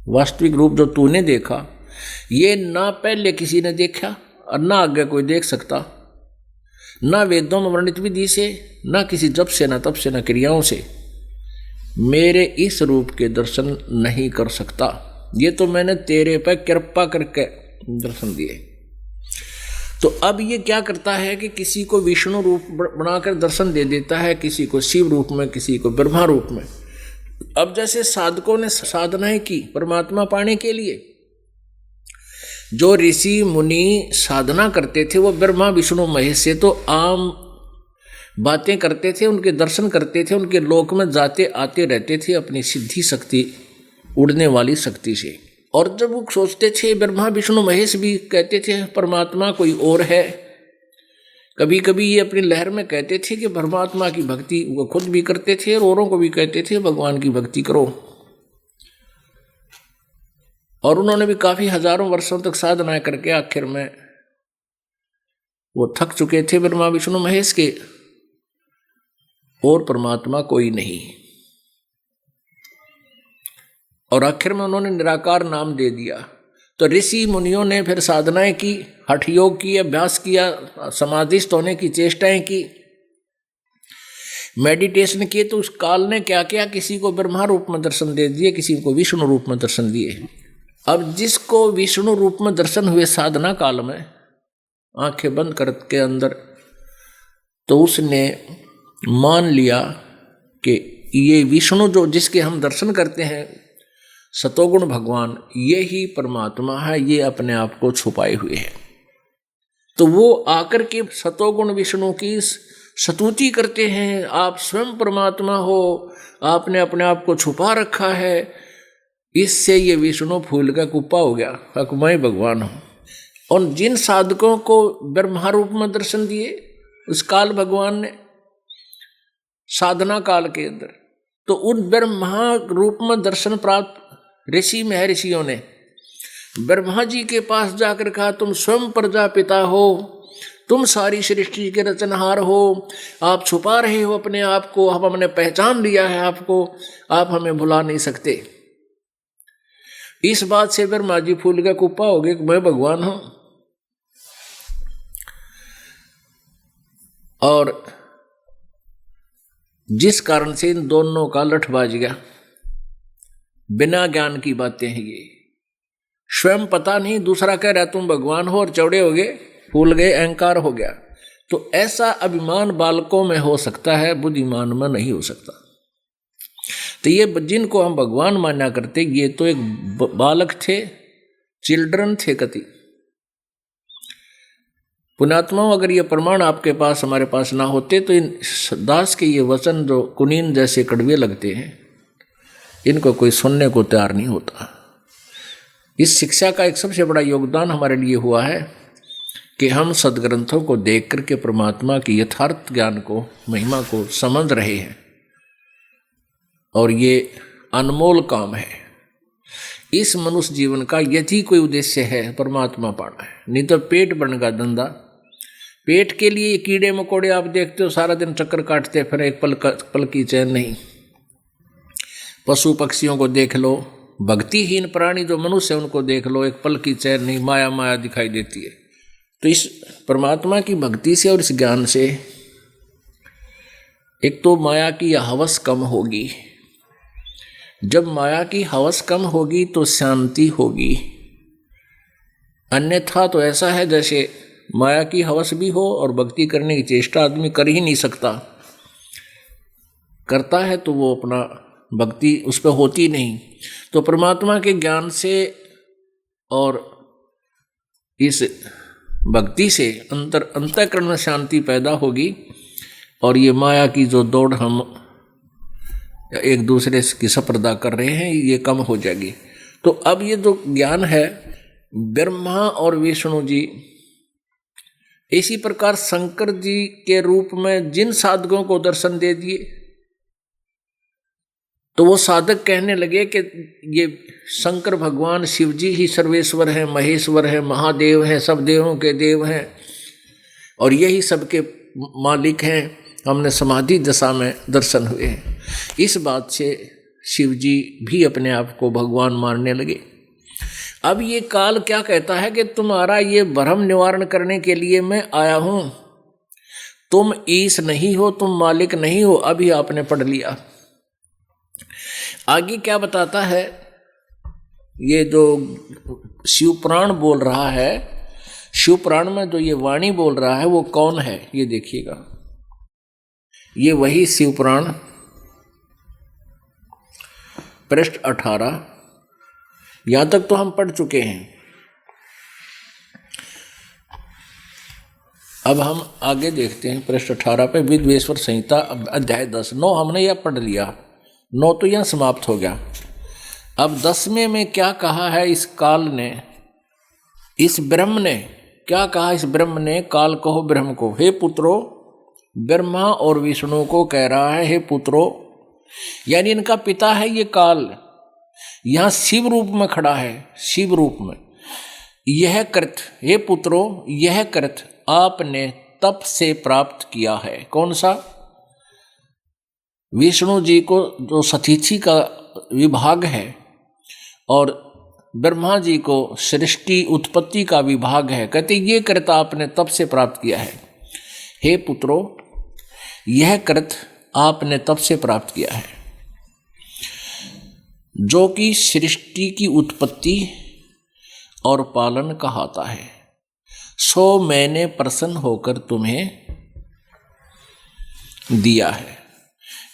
वास्तविक रूप जो तूने देखा ये ना पहले किसी ने देखा और ना आगे कोई देख सकता, ना वेदों में वर्णित विधि से, ना किसी जप से, ना तप से, ना क्रियाओं से मेरे इस रूप के दर्शन नहीं कर सकता। ये तो मैंने तेरे पर कृपा करके दर्शन दिए। तो अब ये क्या करता है कि किसी को विष्णु रूप बनाकर दर्शन दे देता है, किसी को शिव रूप में, किसी को ब्रह्मा रूप में। अब जैसे साधकों ने साधनाएं की परमात्मा पाने के लिए, जो ऋषि मुनि साधना करते थे वो ब्रह्मा विष्णु महेश से तो आम बातें करते थे, उनके दर्शन करते थे, उनके लोक में जाते आते रहते थे अपनी सिद्धि शक्ति, उड़ने वाली शक्ति से। और जब वो सोचते थे, ब्रह्मा विष्णु महेश भी कहते थे परमात्मा कोई और है। कभी कभी ये अपनी लहर में कहते थे कि परमात्मा की भक्ति वो खुद भी करते थे और औरों को भी कहते थे भगवान की भक्ति करो। और उन्होंने भी काफी हजारों वर्षों तक साधना करके आखिर में वो थक चुके थे ब्रह्मा विष्णु महेश के, और परमात्मा कोई नहीं। और आखिर में उन्होंने निराकार नाम दे दिया। तो ऋषि मुनियों ने फिर साधनाएं की, हठ योग की, अभ्यास किया, समाधिस्थ होने की चेष्टाएं की, मेडिटेशन किए। तो उस काल ने क्या किया, किसी को ब्रह्मा रूप में दर्शन दे दिए, किसी को विष्णु रूप में दर्शन दिए। अब जिसको विष्णु रूप में दर्शन हुए साधना काल में, आंखें बंद करके अंदर तो उसने मान लिया कि ये विष्णु जो जिसके हम दर्शन करते हैं, सतोगुण भगवान, ये ही परमात्मा है, ये अपने आप को छुपाए हुए है। तो वो आकर के सतोगुण विष्णु की स्तुति करते हैं, आप स्वयं परमात्मा हो, आपने अपने आप को छुपा रखा है। इससे ये विष्णु फूल का कुप्पा हो गया, मैं भगवान हूँ। और जिन साधकों को ब्रह्मा रूप में दर्शन दिए उस काल भगवान ने साधना काल के अंदर, तो उन ब्रह्मा रूप में दर्शन प्राप्त ऋषि महर्षियों ने ब्रह्मा जी के पास जाकर कहा, तुम स्वयं प्रजापिता हो, तुम सारी सृष्टि के रचनहार हो, आप छुपा रहे हो अपने आप को, हम हमने पहचान लिया है आपको, आप हमें भुला नहीं सकते। इस बात से ब्रह्मा जी फूल का कुप्पा हो गए कि मैं भगवान हूं। और जिस कारण से इन दोनों का लठ बाज गया, बिना ज्ञान की बातें हैं ये, स्वयं पता नहीं, दूसरा कह रहा तुम भगवान हो और चौड़े हो गए, फूल गए, अहंकार हो गया। तो ऐसा अभिमान बालकों में हो सकता है, बुद्धिमान में नहीं हो सकता। तो ये जिनको हम भगवान माना करते, ये तो एक बालक थे, चिल्ड्रन थे कति। पुण्यात्माओं, अगर ये प्रमाण आपके पास हमारे पास ना होते तो इन दास के ये वचन जो कुनीन जैसे कड़वे लगते हैं, इनको कोई सुनने को तैयार नहीं होता। इस शिक्षा का एक सबसे बड़ा योगदान हमारे लिए हुआ है कि हम सदग्रंथों को देख करके परमात्मा की यथार्थ ज्ञान को, महिमा को समझ रहे हैं। और ये अनमोल काम है। इस मनुष्य जीवन का यदि कोई उद्देश्य है परमात्मा पाना है, नहीं तो पेट बनने का धंधा। पेट के लिए कीड़े मकोड़े आप देखते हो सारा दिन चक्कर काटते, फिर एक पल की चैन नहीं। पशु पक्षियों को देख लो, भक्तिहीन प्राणी जो मनुष्य है उनको देख लो, एक पल की चैन नहीं, माया माया दिखाई देती है। तो इस परमात्मा की भक्ति से और इस ज्ञान से एक तो माया की हवस कम होगी। जब माया की हवस कम होगी तो शांति होगी। अन्यथा तो ऐसा है जैसे माया की हवस भी हो और भक्ति करने की चेष्टा आदमी कर ही नहीं सकता, करता है तो वो अपना भक्ति उस पर होती नहीं। तो परमात्मा के ज्ञान से और इस भक्ति से अंतःकरण में शांति पैदा होगी और ये माया की जो दौड़ हम एक दूसरे की स्पर्धा कर रहे हैं ये कम हो जाएगी। तो अब ये जो ज्ञान है, ब्रह्मा और विष्णु जी, इसी प्रकार शंकर जी के रूप में जिन साधकों को दर्शन दे दिए, तो वो साधक कहने लगे कि ये शंकर भगवान शिव जी ही सर्वेश्वर हैं, महेश्वर हैं, महादेव हैं, सब देवों के देव हैं और यही सबके मालिक हैं। हमने समाधि दशा में दर्शन हुए हैं। इस बात से शिव जी भी अपने आप को भगवान मानने लगे। अब ये काल क्या कहता है कि तुम्हारा ये भ्रम निवारण करने के लिए मैं आया हूं। तुम ईश नहीं हो, तुम मालिक नहीं हो, अभी आपने पढ़ लिया। आगे क्या बताता है, ये जो शिवपुराण बोल रहा है, शिवपुराण में जो ये वाणी बोल रहा है वो कौन है ये देखिएगा। ये वही शिवपुराण पृष्ठ 18, यहां तक तो हम पढ़ चुके हैं। अब हम आगे देखते हैं पृष्ठ 18 पे, विद्वेश्वर संहिता अध्याय 10। 9 हमने यह पढ़ लिया, 9 तो यह समाप्त हो गया। अब 10वें में क्या कहा है इस काल ने, इस ब्रह्म ने क्या कहा। इस ब्रह्म ने, काल कहो ब्रह्म को, हे पुत्रो, ब्रह्मा और विष्णु को कह रहा है, हे पुत्रो, यानी इनका पिता है ये काल, यहां शिव रूप में खड़ा है, शिव रूप में। यह कृत, हे पुत्रो, यह कृत आपने तप से प्राप्त किया है। कौन सा? विष्णु जी को जो सतीथि का विभाग है और ब्रह्मा जी को सृष्टि उत्पत्ति का विभाग है, कहते ये कृत आपने तप से प्राप्त किया है। हे पुत्रो, यह कृत आपने तप से प्राप्त किया है जो कि सृष्टि की उत्पत्ति और पालन कहाता है। सो मैंने प्रसन्न होकर तुम्हें दिया है।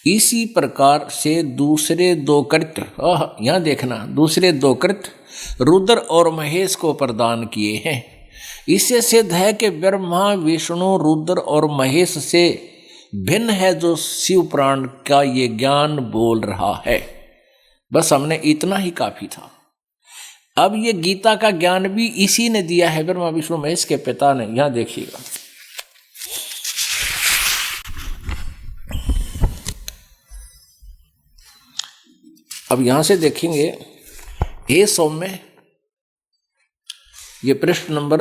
इसी प्रकार से दूसरे दो कृत्य, यहाँ देखना, दूसरे दो कृत्य रुद्र और महेश को प्रदान किए हैं। इससे सिद्ध है कि ब्रह्मा विष्णु रुद्र और महेश से भिन्न है जो शिव प्राण का ये ज्ञान बोल रहा है। बस हमने इतना ही काफी था। अब ये गीता का ज्ञान भी इसी ने दिया है, ब्रह्मा विष्णु महेश के पिता ने। यहां देखिएगा, अब यहां से देखेंगे, हे सौम्य, ये प्रश्न नंबर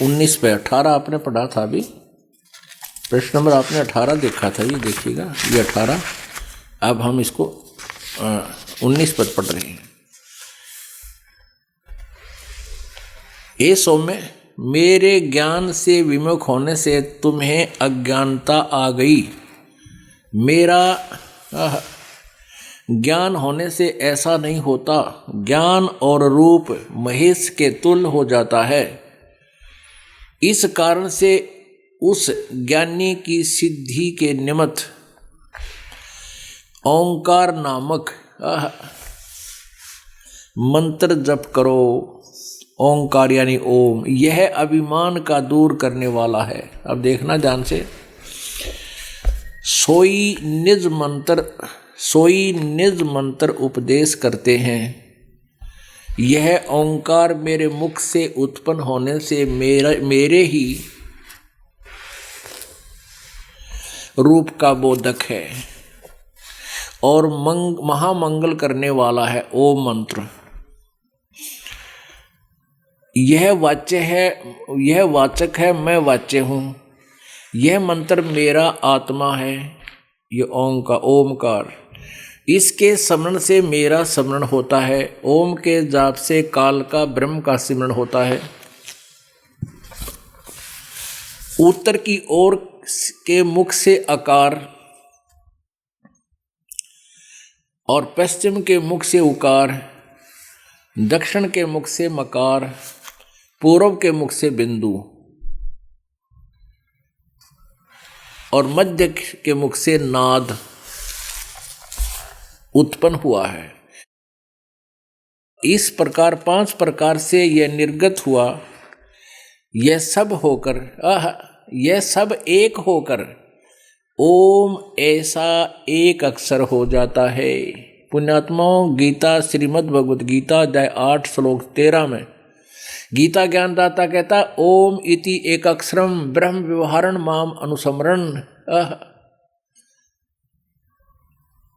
19 पे 18 आपने पढ़ा था अभी, प्रश्न नंबर आपने 18 देखा था, ये देखिएगा, ये 18। अब हम इसको 19 पर पढ़ रहे हैं। हे सौम्य, मेरे ज्ञान से विमुख होने से तुम्हें अज्ञानता आ गई। मेरा ज्ञान होने से ऐसा नहीं होता। ज्ञान और रूप महेश के तुल्य हो जाता है। इस कारण से उस ज्ञानी की सिद्धि के निमित्त ओंकार नामक मंत्र जप करो। ओंकार यानी ओम, यह अभिमान का दूर करने वाला है। अब देखना ध्यान से, सोई निज मंत्र उपदेश करते हैं। यह ओंकार मेरे मुख से उत्पन्न होने से मेरे ही रूप का बोधक है और महामंगल करने वाला है। ओम मंत्र यह वाचक है, मैं वाच्य हूँ। यह मंत्र मेरा आत्मा है, ये ओमकार। इसके स्मरण से मेरा स्मरण होता है। ओम के जाप से काल का ब्रह्म का सिमरण होता है। उत्तर की ओर के मुख से अकार और पश्चिम के मुख से उकार, दक्षिण के मुख से मकार, पूर्व के मुख से बिंदु और मध्य के मुख से नाद उत्पन्न हुआ है। इस प्रकार 5 प्रकार से यह निर्गत हुआ। यह सब एक होकर ओम ऐसा एक अक्षर हो जाता है। पुण्यात्माओं, गीता श्रीमद् भगवद गीता अध्याय 8 श्लोक 13 में गीता ज्ञानदाता कहता, ओम इति एक अक्षरम ब्रह्म व्यवहारण माम अनुसमरण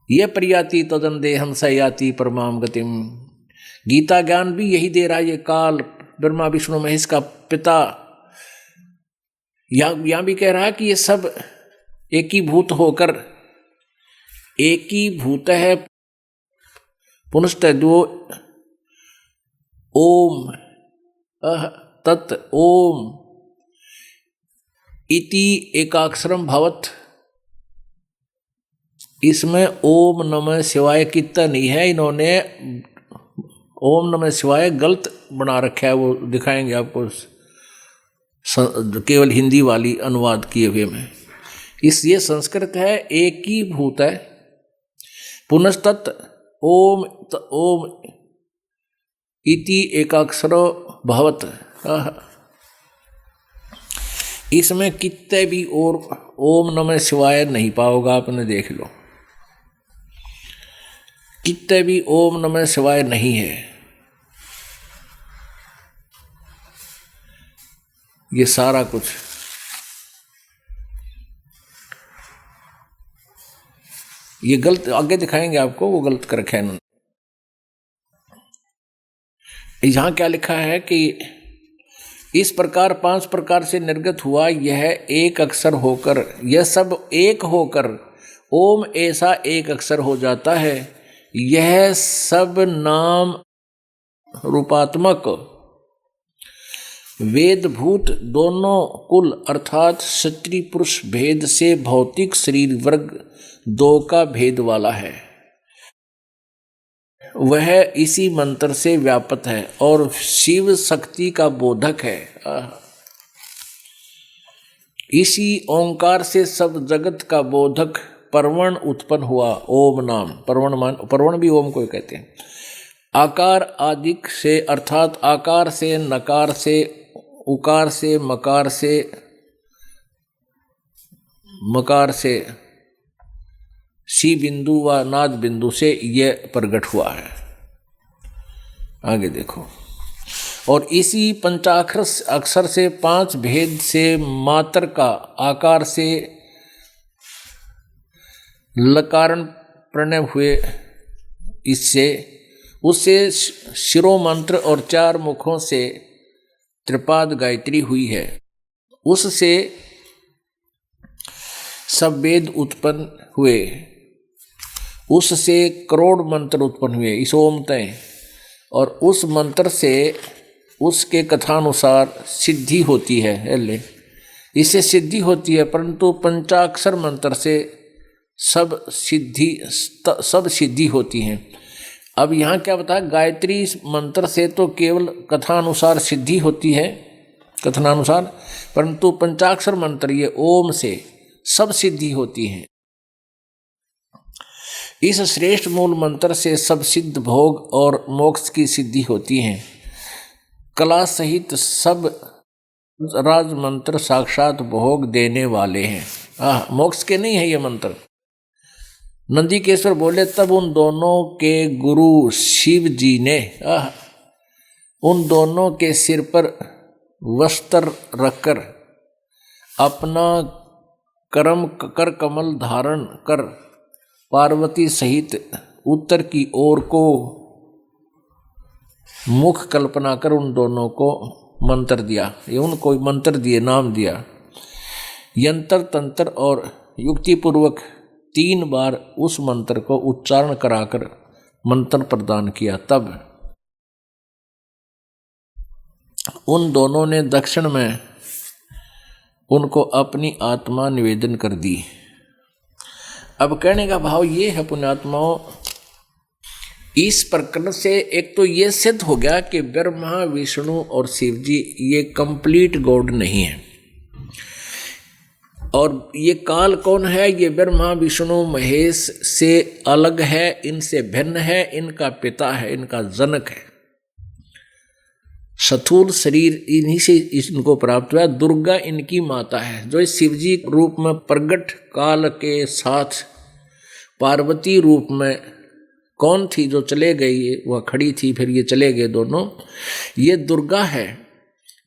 ये प्रयाति तदन देहम सयाति परमाम गतिम। गीता ज्ञान भी यही दे रहा है। ये काल ब्रह्मा विष्णु महेश का पिता यहां भी कह रहा है कि ये सब एकीभूत होकर एकीभूत है। पुनश्च दो ओम तत् ओम इति एकाक्षरम भवत। इसमें ओम नमः शिवाय कितना नहीं है, इन्होंने ओम नमः शिवाय गलत बना रखा है। वो दिखाएंगे आपको केवल हिंदी वाली अनुवाद किए हुए में। ये संस्कृत है, एक ही भूत है। पुनस्तत् ओम इति एकाक्षरो भवत। इसमें कितने भी और ओम नमः शिवाय नहीं पाओगे, आपने देख लो, कितने भी ओम नमः शिवाय नहीं है। ये सारा कुछ ये गलत, आगे दिखाएंगे आपको, वो गलत कर रखा है इन्होंने। यहां क्या लिखा है कि इस प्रकार 5 प्रकार से निर्गत हुआ। यह एक अक्षर होकर, यह सब एक होकर ओम ऐसा एक अक्षर हो जाता है। यह सब नाम रूपात्मक वेदभूत दोनों कुल अर्थात स्त्री पुरुष भेद से भौतिक शरीर वर्ग 2 का भेद वाला है। वह इसी मंत्र से व्यापक है और शिव शक्ति का बोधक है। इसी ओंकार से सब जगत का बोधक परवण उत्पन्न हुआ। ओम नाम परवण भी ओम को ही कहते हैं। आकार आदिक से अर्थात आकार से, नकार से, उकार से, मकार से, सी बिंदु व नाद बिंदु से यह प्रकट हुआ है। आगे देखो। और इसी पंचाक्षर अक्षर से 5 भेद से मात्र का आकार से लकारण प्रणय हुए। इससे उससे शिरोमंत्र और 4 मुखों से त्रिपाद गायत्री हुई है। उससे सब वेद उत्पन्न हुए। उससे करोड़ मंत्र उत्पन्न हुए इस ओम तय। और उस मंत्र से उसके कथानुसार सिद्धि होती है। इससे सिद्धि होती है, परंतु पंचाक्षर मंत्र से सब सिद्धि होती हैं। अब यहाँ क्या बताया, गायत्री मंत्र से तो केवल कथानुसार सिद्धि होती है, कथनानुसार, परंतु पंचाक्षर मंत्र ये ओम से सब सिद्धि होती है। इस श्रेष्ठ मूल मंत्र से सब सिद्ध भोग और मोक्ष की सिद्धि होती है। कला सहित सब राज मंत्र साक्षात भोग देने वाले हैं। मोक्ष के नहीं है ये मंत्र। नंदीकेश्वर बोले, तब उन दोनों के गुरु शिव जी ने उन दोनों के सिर पर वस्त्र रखकर अपना कर कमल धारण कर पार्वती सहित उत्तर की ओर को मुख कल्पना कर उन दोनों को मंत्र दिया। ये उनको मंत्र दिए, नाम दिया। यंत्र तंत्र और युक्तिपूर्वक 3 बार उस मंत्र को उच्चारण कराकर मंत्र प्रदान किया। तब उन दोनों ने दक्षिण में उनको अपनी आत्मा निवेदन कर दी। अब कहने का भाव ये है पुण्यात्माओं, इस प्रकरण से एक तो ये सिद्ध हो गया कि ब्रह्मा विष्णु और शिव जी ये कंप्लीट गॉड नहीं है। और ये काल कौन है, ये ब्रह्मा विष्णु महेश से अलग है, इनसे भिन्न है, इनका पिता है, इनका जनक है। स्थूल शरीर इन्हीं से इनको प्राप्त हुआ। दुर्गा इनकी माता है, जो इस शिवजी रूप में प्रगट काल के साथ पार्वती रूप में कौन थी जो चले गई, वह खड़ी थी, फिर ये चले गए दोनों। ये दुर्गा है,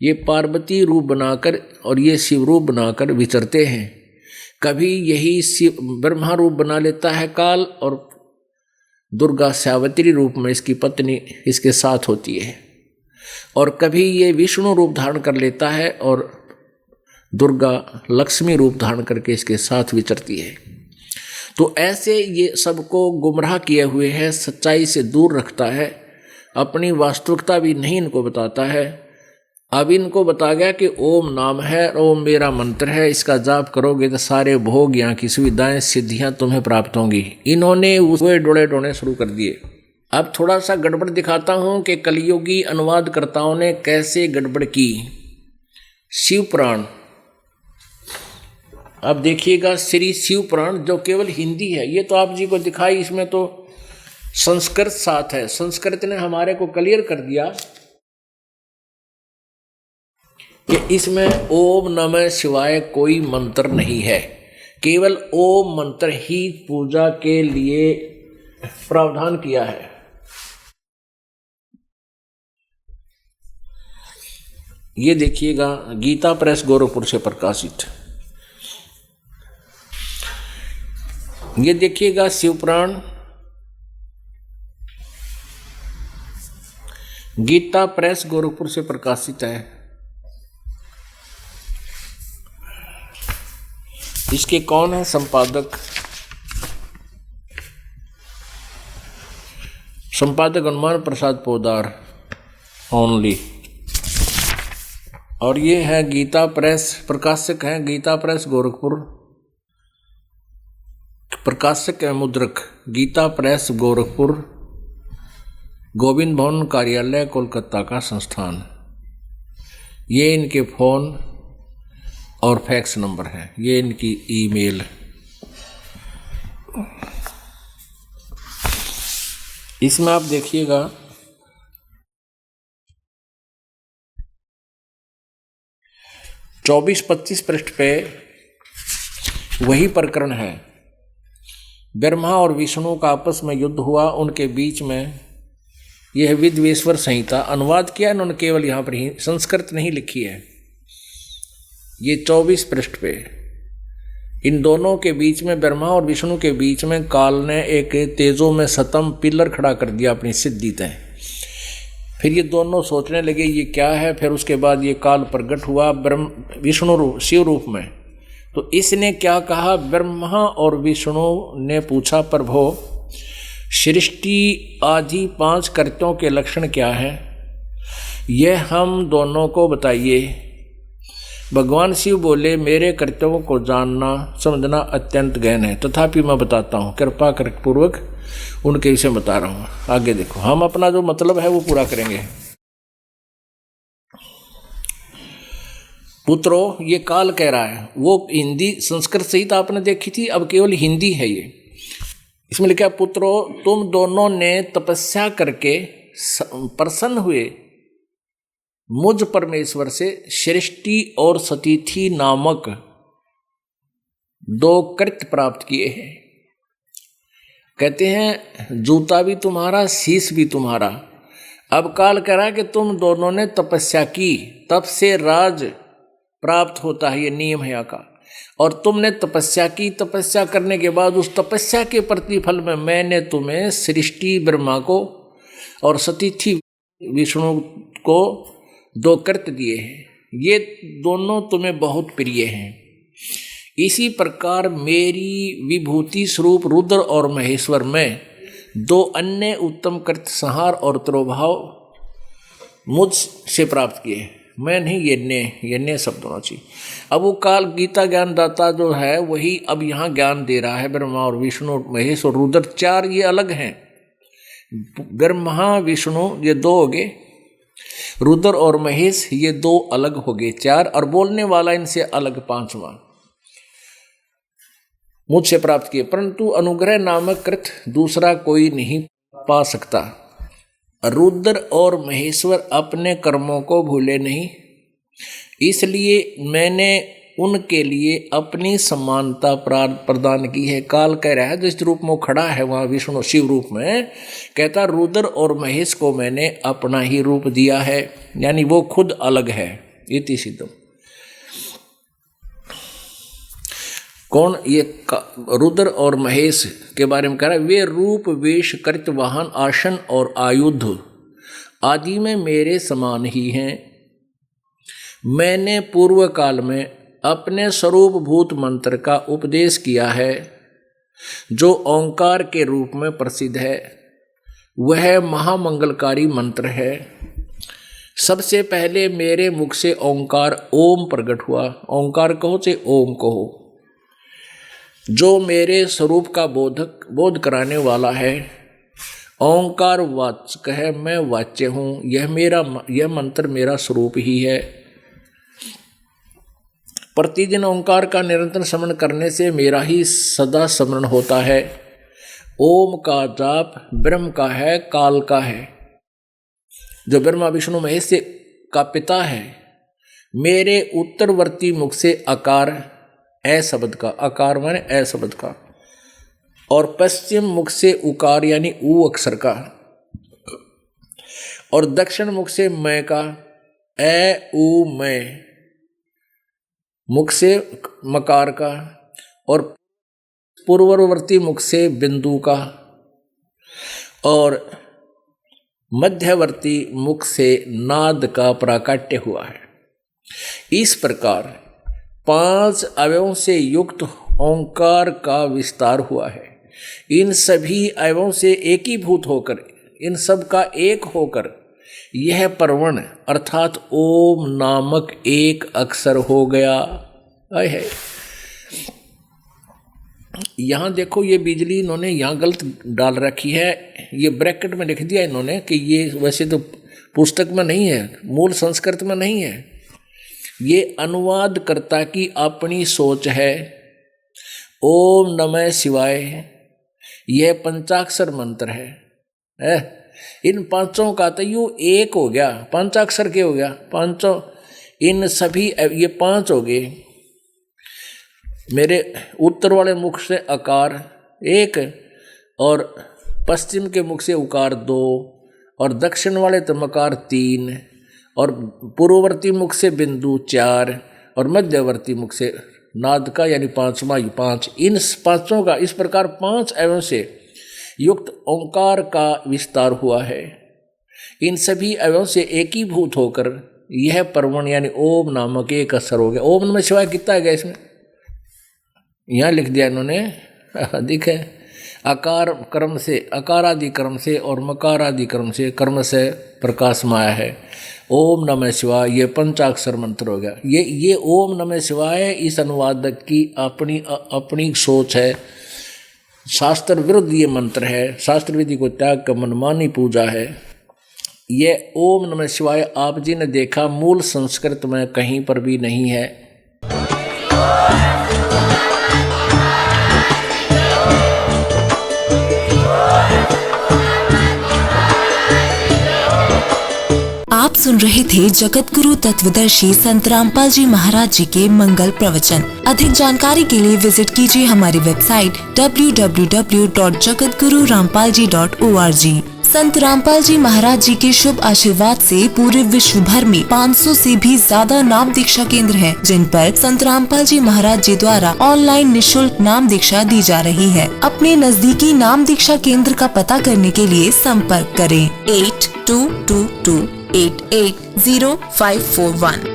ये पार्वती रूप बनाकर और ये शिव रूप बनाकर विचरते हैं। कभी यही शिव ब्रह्मा रूप बना लेता है काल, और दुर्गा सावित्री रूप में इसकी पत्नी इसके साथ होती है। और कभी ये विष्णु रूप धारण कर लेता है और दुर्गा लक्ष्मी रूप धारण करके इसके साथ विचरती है। तो ऐसे ये सबको गुमराह किए हुए है, सच्चाई से दूर रखता है, अपनी वास्तविकता भी नहीं इनको बताता है। अब इनको बता गया कि ओम नाम है, ओम मेरा मंत्र है, इसका जाप करोगे तो सारे भोग, यहाँ की सुविधाएं, सिद्धियां तुम्हें प्राप्त होंगी। इन्होंने उसके डोले डोने शुरू कर दिए। अब थोड़ा सा गड़बड़ दिखाता हूं कि कलियुगी अनुवादकर्ताओं ने कैसे गड़बड़ की। शिव पुराण, अब देखिएगा, श्री शिव पुराण जो केवल हिंदी है, ये तो आप जी को दिखाई, इसमें तो संस्कृत साथ है। संस्कृत ने हमारे को क्लियर कर दिया कि इसमें ओम नमः शिवाय कोई मंत्र नहीं है, केवल ओम मंत्र ही पूजा के लिए प्रावधान किया है। ये देखिएगा, गीता प्रेस गोरखपुर से प्रकाशित। ये देखिएगा शिवपुराण, गीता प्रेस गोरखपुर से प्रकाशित है। इसके कौन है संपादक? संपादक हनुमान प्रसाद पोदार ओनली। और ये है गीता प्रेस, प्रकाशक है गीता प्रेस गोरखपुर, प्रकाशक है मुद्रक गीता प्रेस गोरखपुर, गोविंद भवन कार्यालय कोलकाता का संस्थान। ये इनके फोन और फैक्स नंबर है, ये इनकी ईमेल। इसमें आप देखिएगा 24-25 पृष्ठ पे वही प्रकरण है। ब्रह्मा और विष्णु का आपस में युद्ध हुआ, उनके बीच में यह विद्वेश्वर संहिता अनुवाद किया इन्होंने, केवल यहाँ पर ही, संस्कृत नहीं लिखी है। ये 24 पृष्ठ पे इन दोनों के बीच में, ब्रह्मा और विष्णु के बीच में काल ने एक तेजो में सतम पिलर खड़ा कर दिया अपनी सिद्धि तय। फिर ये दोनों सोचने लगे ये क्या है। फिर उसके बाद ये काल प्रकट हुआ विष्णु रूप, शिव रूप में। तो इसने क्या कहा, ब्रह्मा और विष्णु ने पूछा, प्रभो सृष्टि आदि 5 कर्तों के लक्षण क्या हैं, यह हम दोनों को बताइए। भगवान शिव बोले, मेरे कर्तव्यों को जानना समझना अत्यंत गहन है, तथापि मैं बताता हूँ, कृपा कर पूर्वक उनके विषय बता रहा हूँ। आगे देखो, हम अपना जो मतलब है वो पूरा करेंगे। पुत्रो, ये काल कह रहा है, वो हिंदी संस्कृत सहित आपने देखी थी, अब केवल हिंदी है ये। इसमें लिखा, पुत्रो तुम दोनों ने तपस्या करके प्रसन्न हुए मुझ परमेश्वर से सृष्टि और सतीथि नामक 2 कृत्य प्राप्त किए हैं। कहते हैं जूता भी तुम्हारा, शीश भी तुम्हारा। अब काल कह रहा है कि तुम दोनों ने तपस्या की, तप से राज प्राप्त होता है, ये नियम है यहाँ का। और तुमने तपस्या की, तपस्या करने के बाद उस तपस्या के प्रतिफल में मैंने तुम्हें सृष्टि ब्रह्मा को और सतीथि विष्णु को 2 कृत्य दिए हैं। ये दोनों तुम्हें बहुत प्रिय हैं। इसी प्रकार मेरी विभूति स्वरूप रुद्र और महेश्वर में 2 अन्य उत्तम कृत्य संहार और तिरोभाव मुझसे प्राप्त किए। मैं नहीं, ये ने शब्द होना चाहिए। अब वो काल गीता ज्ञानदाता जो है वही अब यहाँ ज्ञान दे रहा है। ब्रह्मा और विष्णु, महेश और रुद्र 4 ये अलग हैं। ब्रह्मा विष्णु ये 2 हो गए, रुद्र और महेश ये 2 अलग हो गए 4, और बोलने वाला इनसे अलग 5वां मुझसे प्राप्त किए। परंतु अनुग्रह नामक कृत दूसरा कोई नहीं पा सकता। रुद्र और महेश्वर अपने कर्मों को भूले नहीं, इसलिए मैंने उनके लिए अपनी समानता प्रदान की है। काल कह रहा है, जिस रूप में खड़ा है वहाँ विष्णु शिव रूप में, कहता रुद्र और महेश को मैंने अपना ही रूप दिया है, यानी वो खुद अलग है। इति सिद्धम। कौन ये रुद्र और महेश के बारे में कह रहा है, वे रूप वेश कृत्य वाहन आसन और आयुध आदि में मेरे समान ही हैं। मैंने पूर्व काल में अपने स्वरूप भूत मंत्र का उपदेश किया है, जो ओंकार के रूप में प्रसिद्ध है। वह महामंगलकारी मंत्र है। सबसे पहले मेरे मुख से ओंकार ओम प्रकट हुआ। ओंकार कहो से ओम कहो, जो मेरे स्वरूप का बोध कराने वाला है। ओंकार वाचक है, मैं वाच्य हूँ। यह मंत्र मेरा स्वरूप ही है। प्रतिदिन ओंकार का निरंतर स्मरण करने से मेरा ही सदा स्मरण होता है। ओम का जाप ब्रह्म का है, काल का है, जो ब्रह्मा विष्णु महेश का पिता है। मेरे उत्तरवर्ती मुख से आकार ए शब्द का, आकार माने ए शब्द का, और पश्चिम मुख से उकार यानी ऊ अक्षर का, और दक्षिण मुख से मैं का ए ऊ मैं, मुख से मकार का, और पूर्ववर्ती मुख से बिंदु का, और मध्यवर्ती मुख से नाद का प्राकट्य हुआ है। इस प्रकार 5 अवयवों से युक्त ओंकार का विस्तार हुआ है। इन सभी अवयवों से एकीभूत होकर, इन सब का एक होकर यह परवण अर्थात ओम नामक एक अक्षर हो गया है। यहाँ देखो, ये बिजली इन्होंने यहाँ गलत डाल रखी है। ये ब्रैकेट में लिख दिया इन्होंने कि ये वैसे तो पुस्तक में नहीं है, मूल संस्कृत में नहीं है। ये अनुवादकर्ता की अपनी सोच है। ओम नमः शिवाय यह पंचाक्षर मंत्र है। इन पांचों का तो यूं एक हो गया, पंचाक्षर के हो गया पांचों, इन सभी ये पांच हो गए। मेरे उत्तर वाले मुख से अकार एक, और पश्चिम के मुख से उकार दो, और दक्षिण वाले तो मकार तीन, और पूर्ववर्ती मुख से बिंदु चार, और मध्यवर्ती मुख से नाद का यानी पांचवा पांच। इन पांचों का इस प्रकार पांच अवयवों से युक्त ओंकार का विस्तार हुआ है। इन सभी अवयवों से एकीभूत होकर यह परमण यानी ओम नामक एक असर हो गया। ओम नमः शिवाय कितना है इसमें, यहाँ लिख दिया इन्होंने, अधिक है। अकार कर्म से, अकारादि कर्म से और मकारादि कर्म से, कर्म से प्रकाशमाया है। ओम नमः शिवाय ये पंचाक्षर मंत्र हो गया। ये ओम नमः शिवाय इस अनुवादक की अपनी सोच है, शास्त्र विरुद्ध ये मंत्र है, शास्त्र विधि को त्याग कर मनमानी पूजा है। ये ओम नमः शिवाय आप जी ने देखा मूल संस्कृत में कहीं पर भी नहीं है। आप सुन रहे थे जगत गुरु तत्वदर्शी संत रामपाल जी महाराज जी के मंगल प्रवचन। अधिक जानकारी के लिए विजिट कीजिए हमारी वेबसाइट www.jagatgururampalji.org। संत रामपाल जी महाराज जी के शुभ आशीर्वाद से पूरे विश्व भर में 500 से भी ज्यादा नाम दीक्षा केंद्र हैं, जिन पर संत रामपाल जी महाराज जी द्वारा ऑनलाइन निःशुल्क नाम दीक्षा दी जा रही है। अपने नजदीकी नाम दीक्षा केंद्र का पता करने के लिए संपर्क करें 8222880541।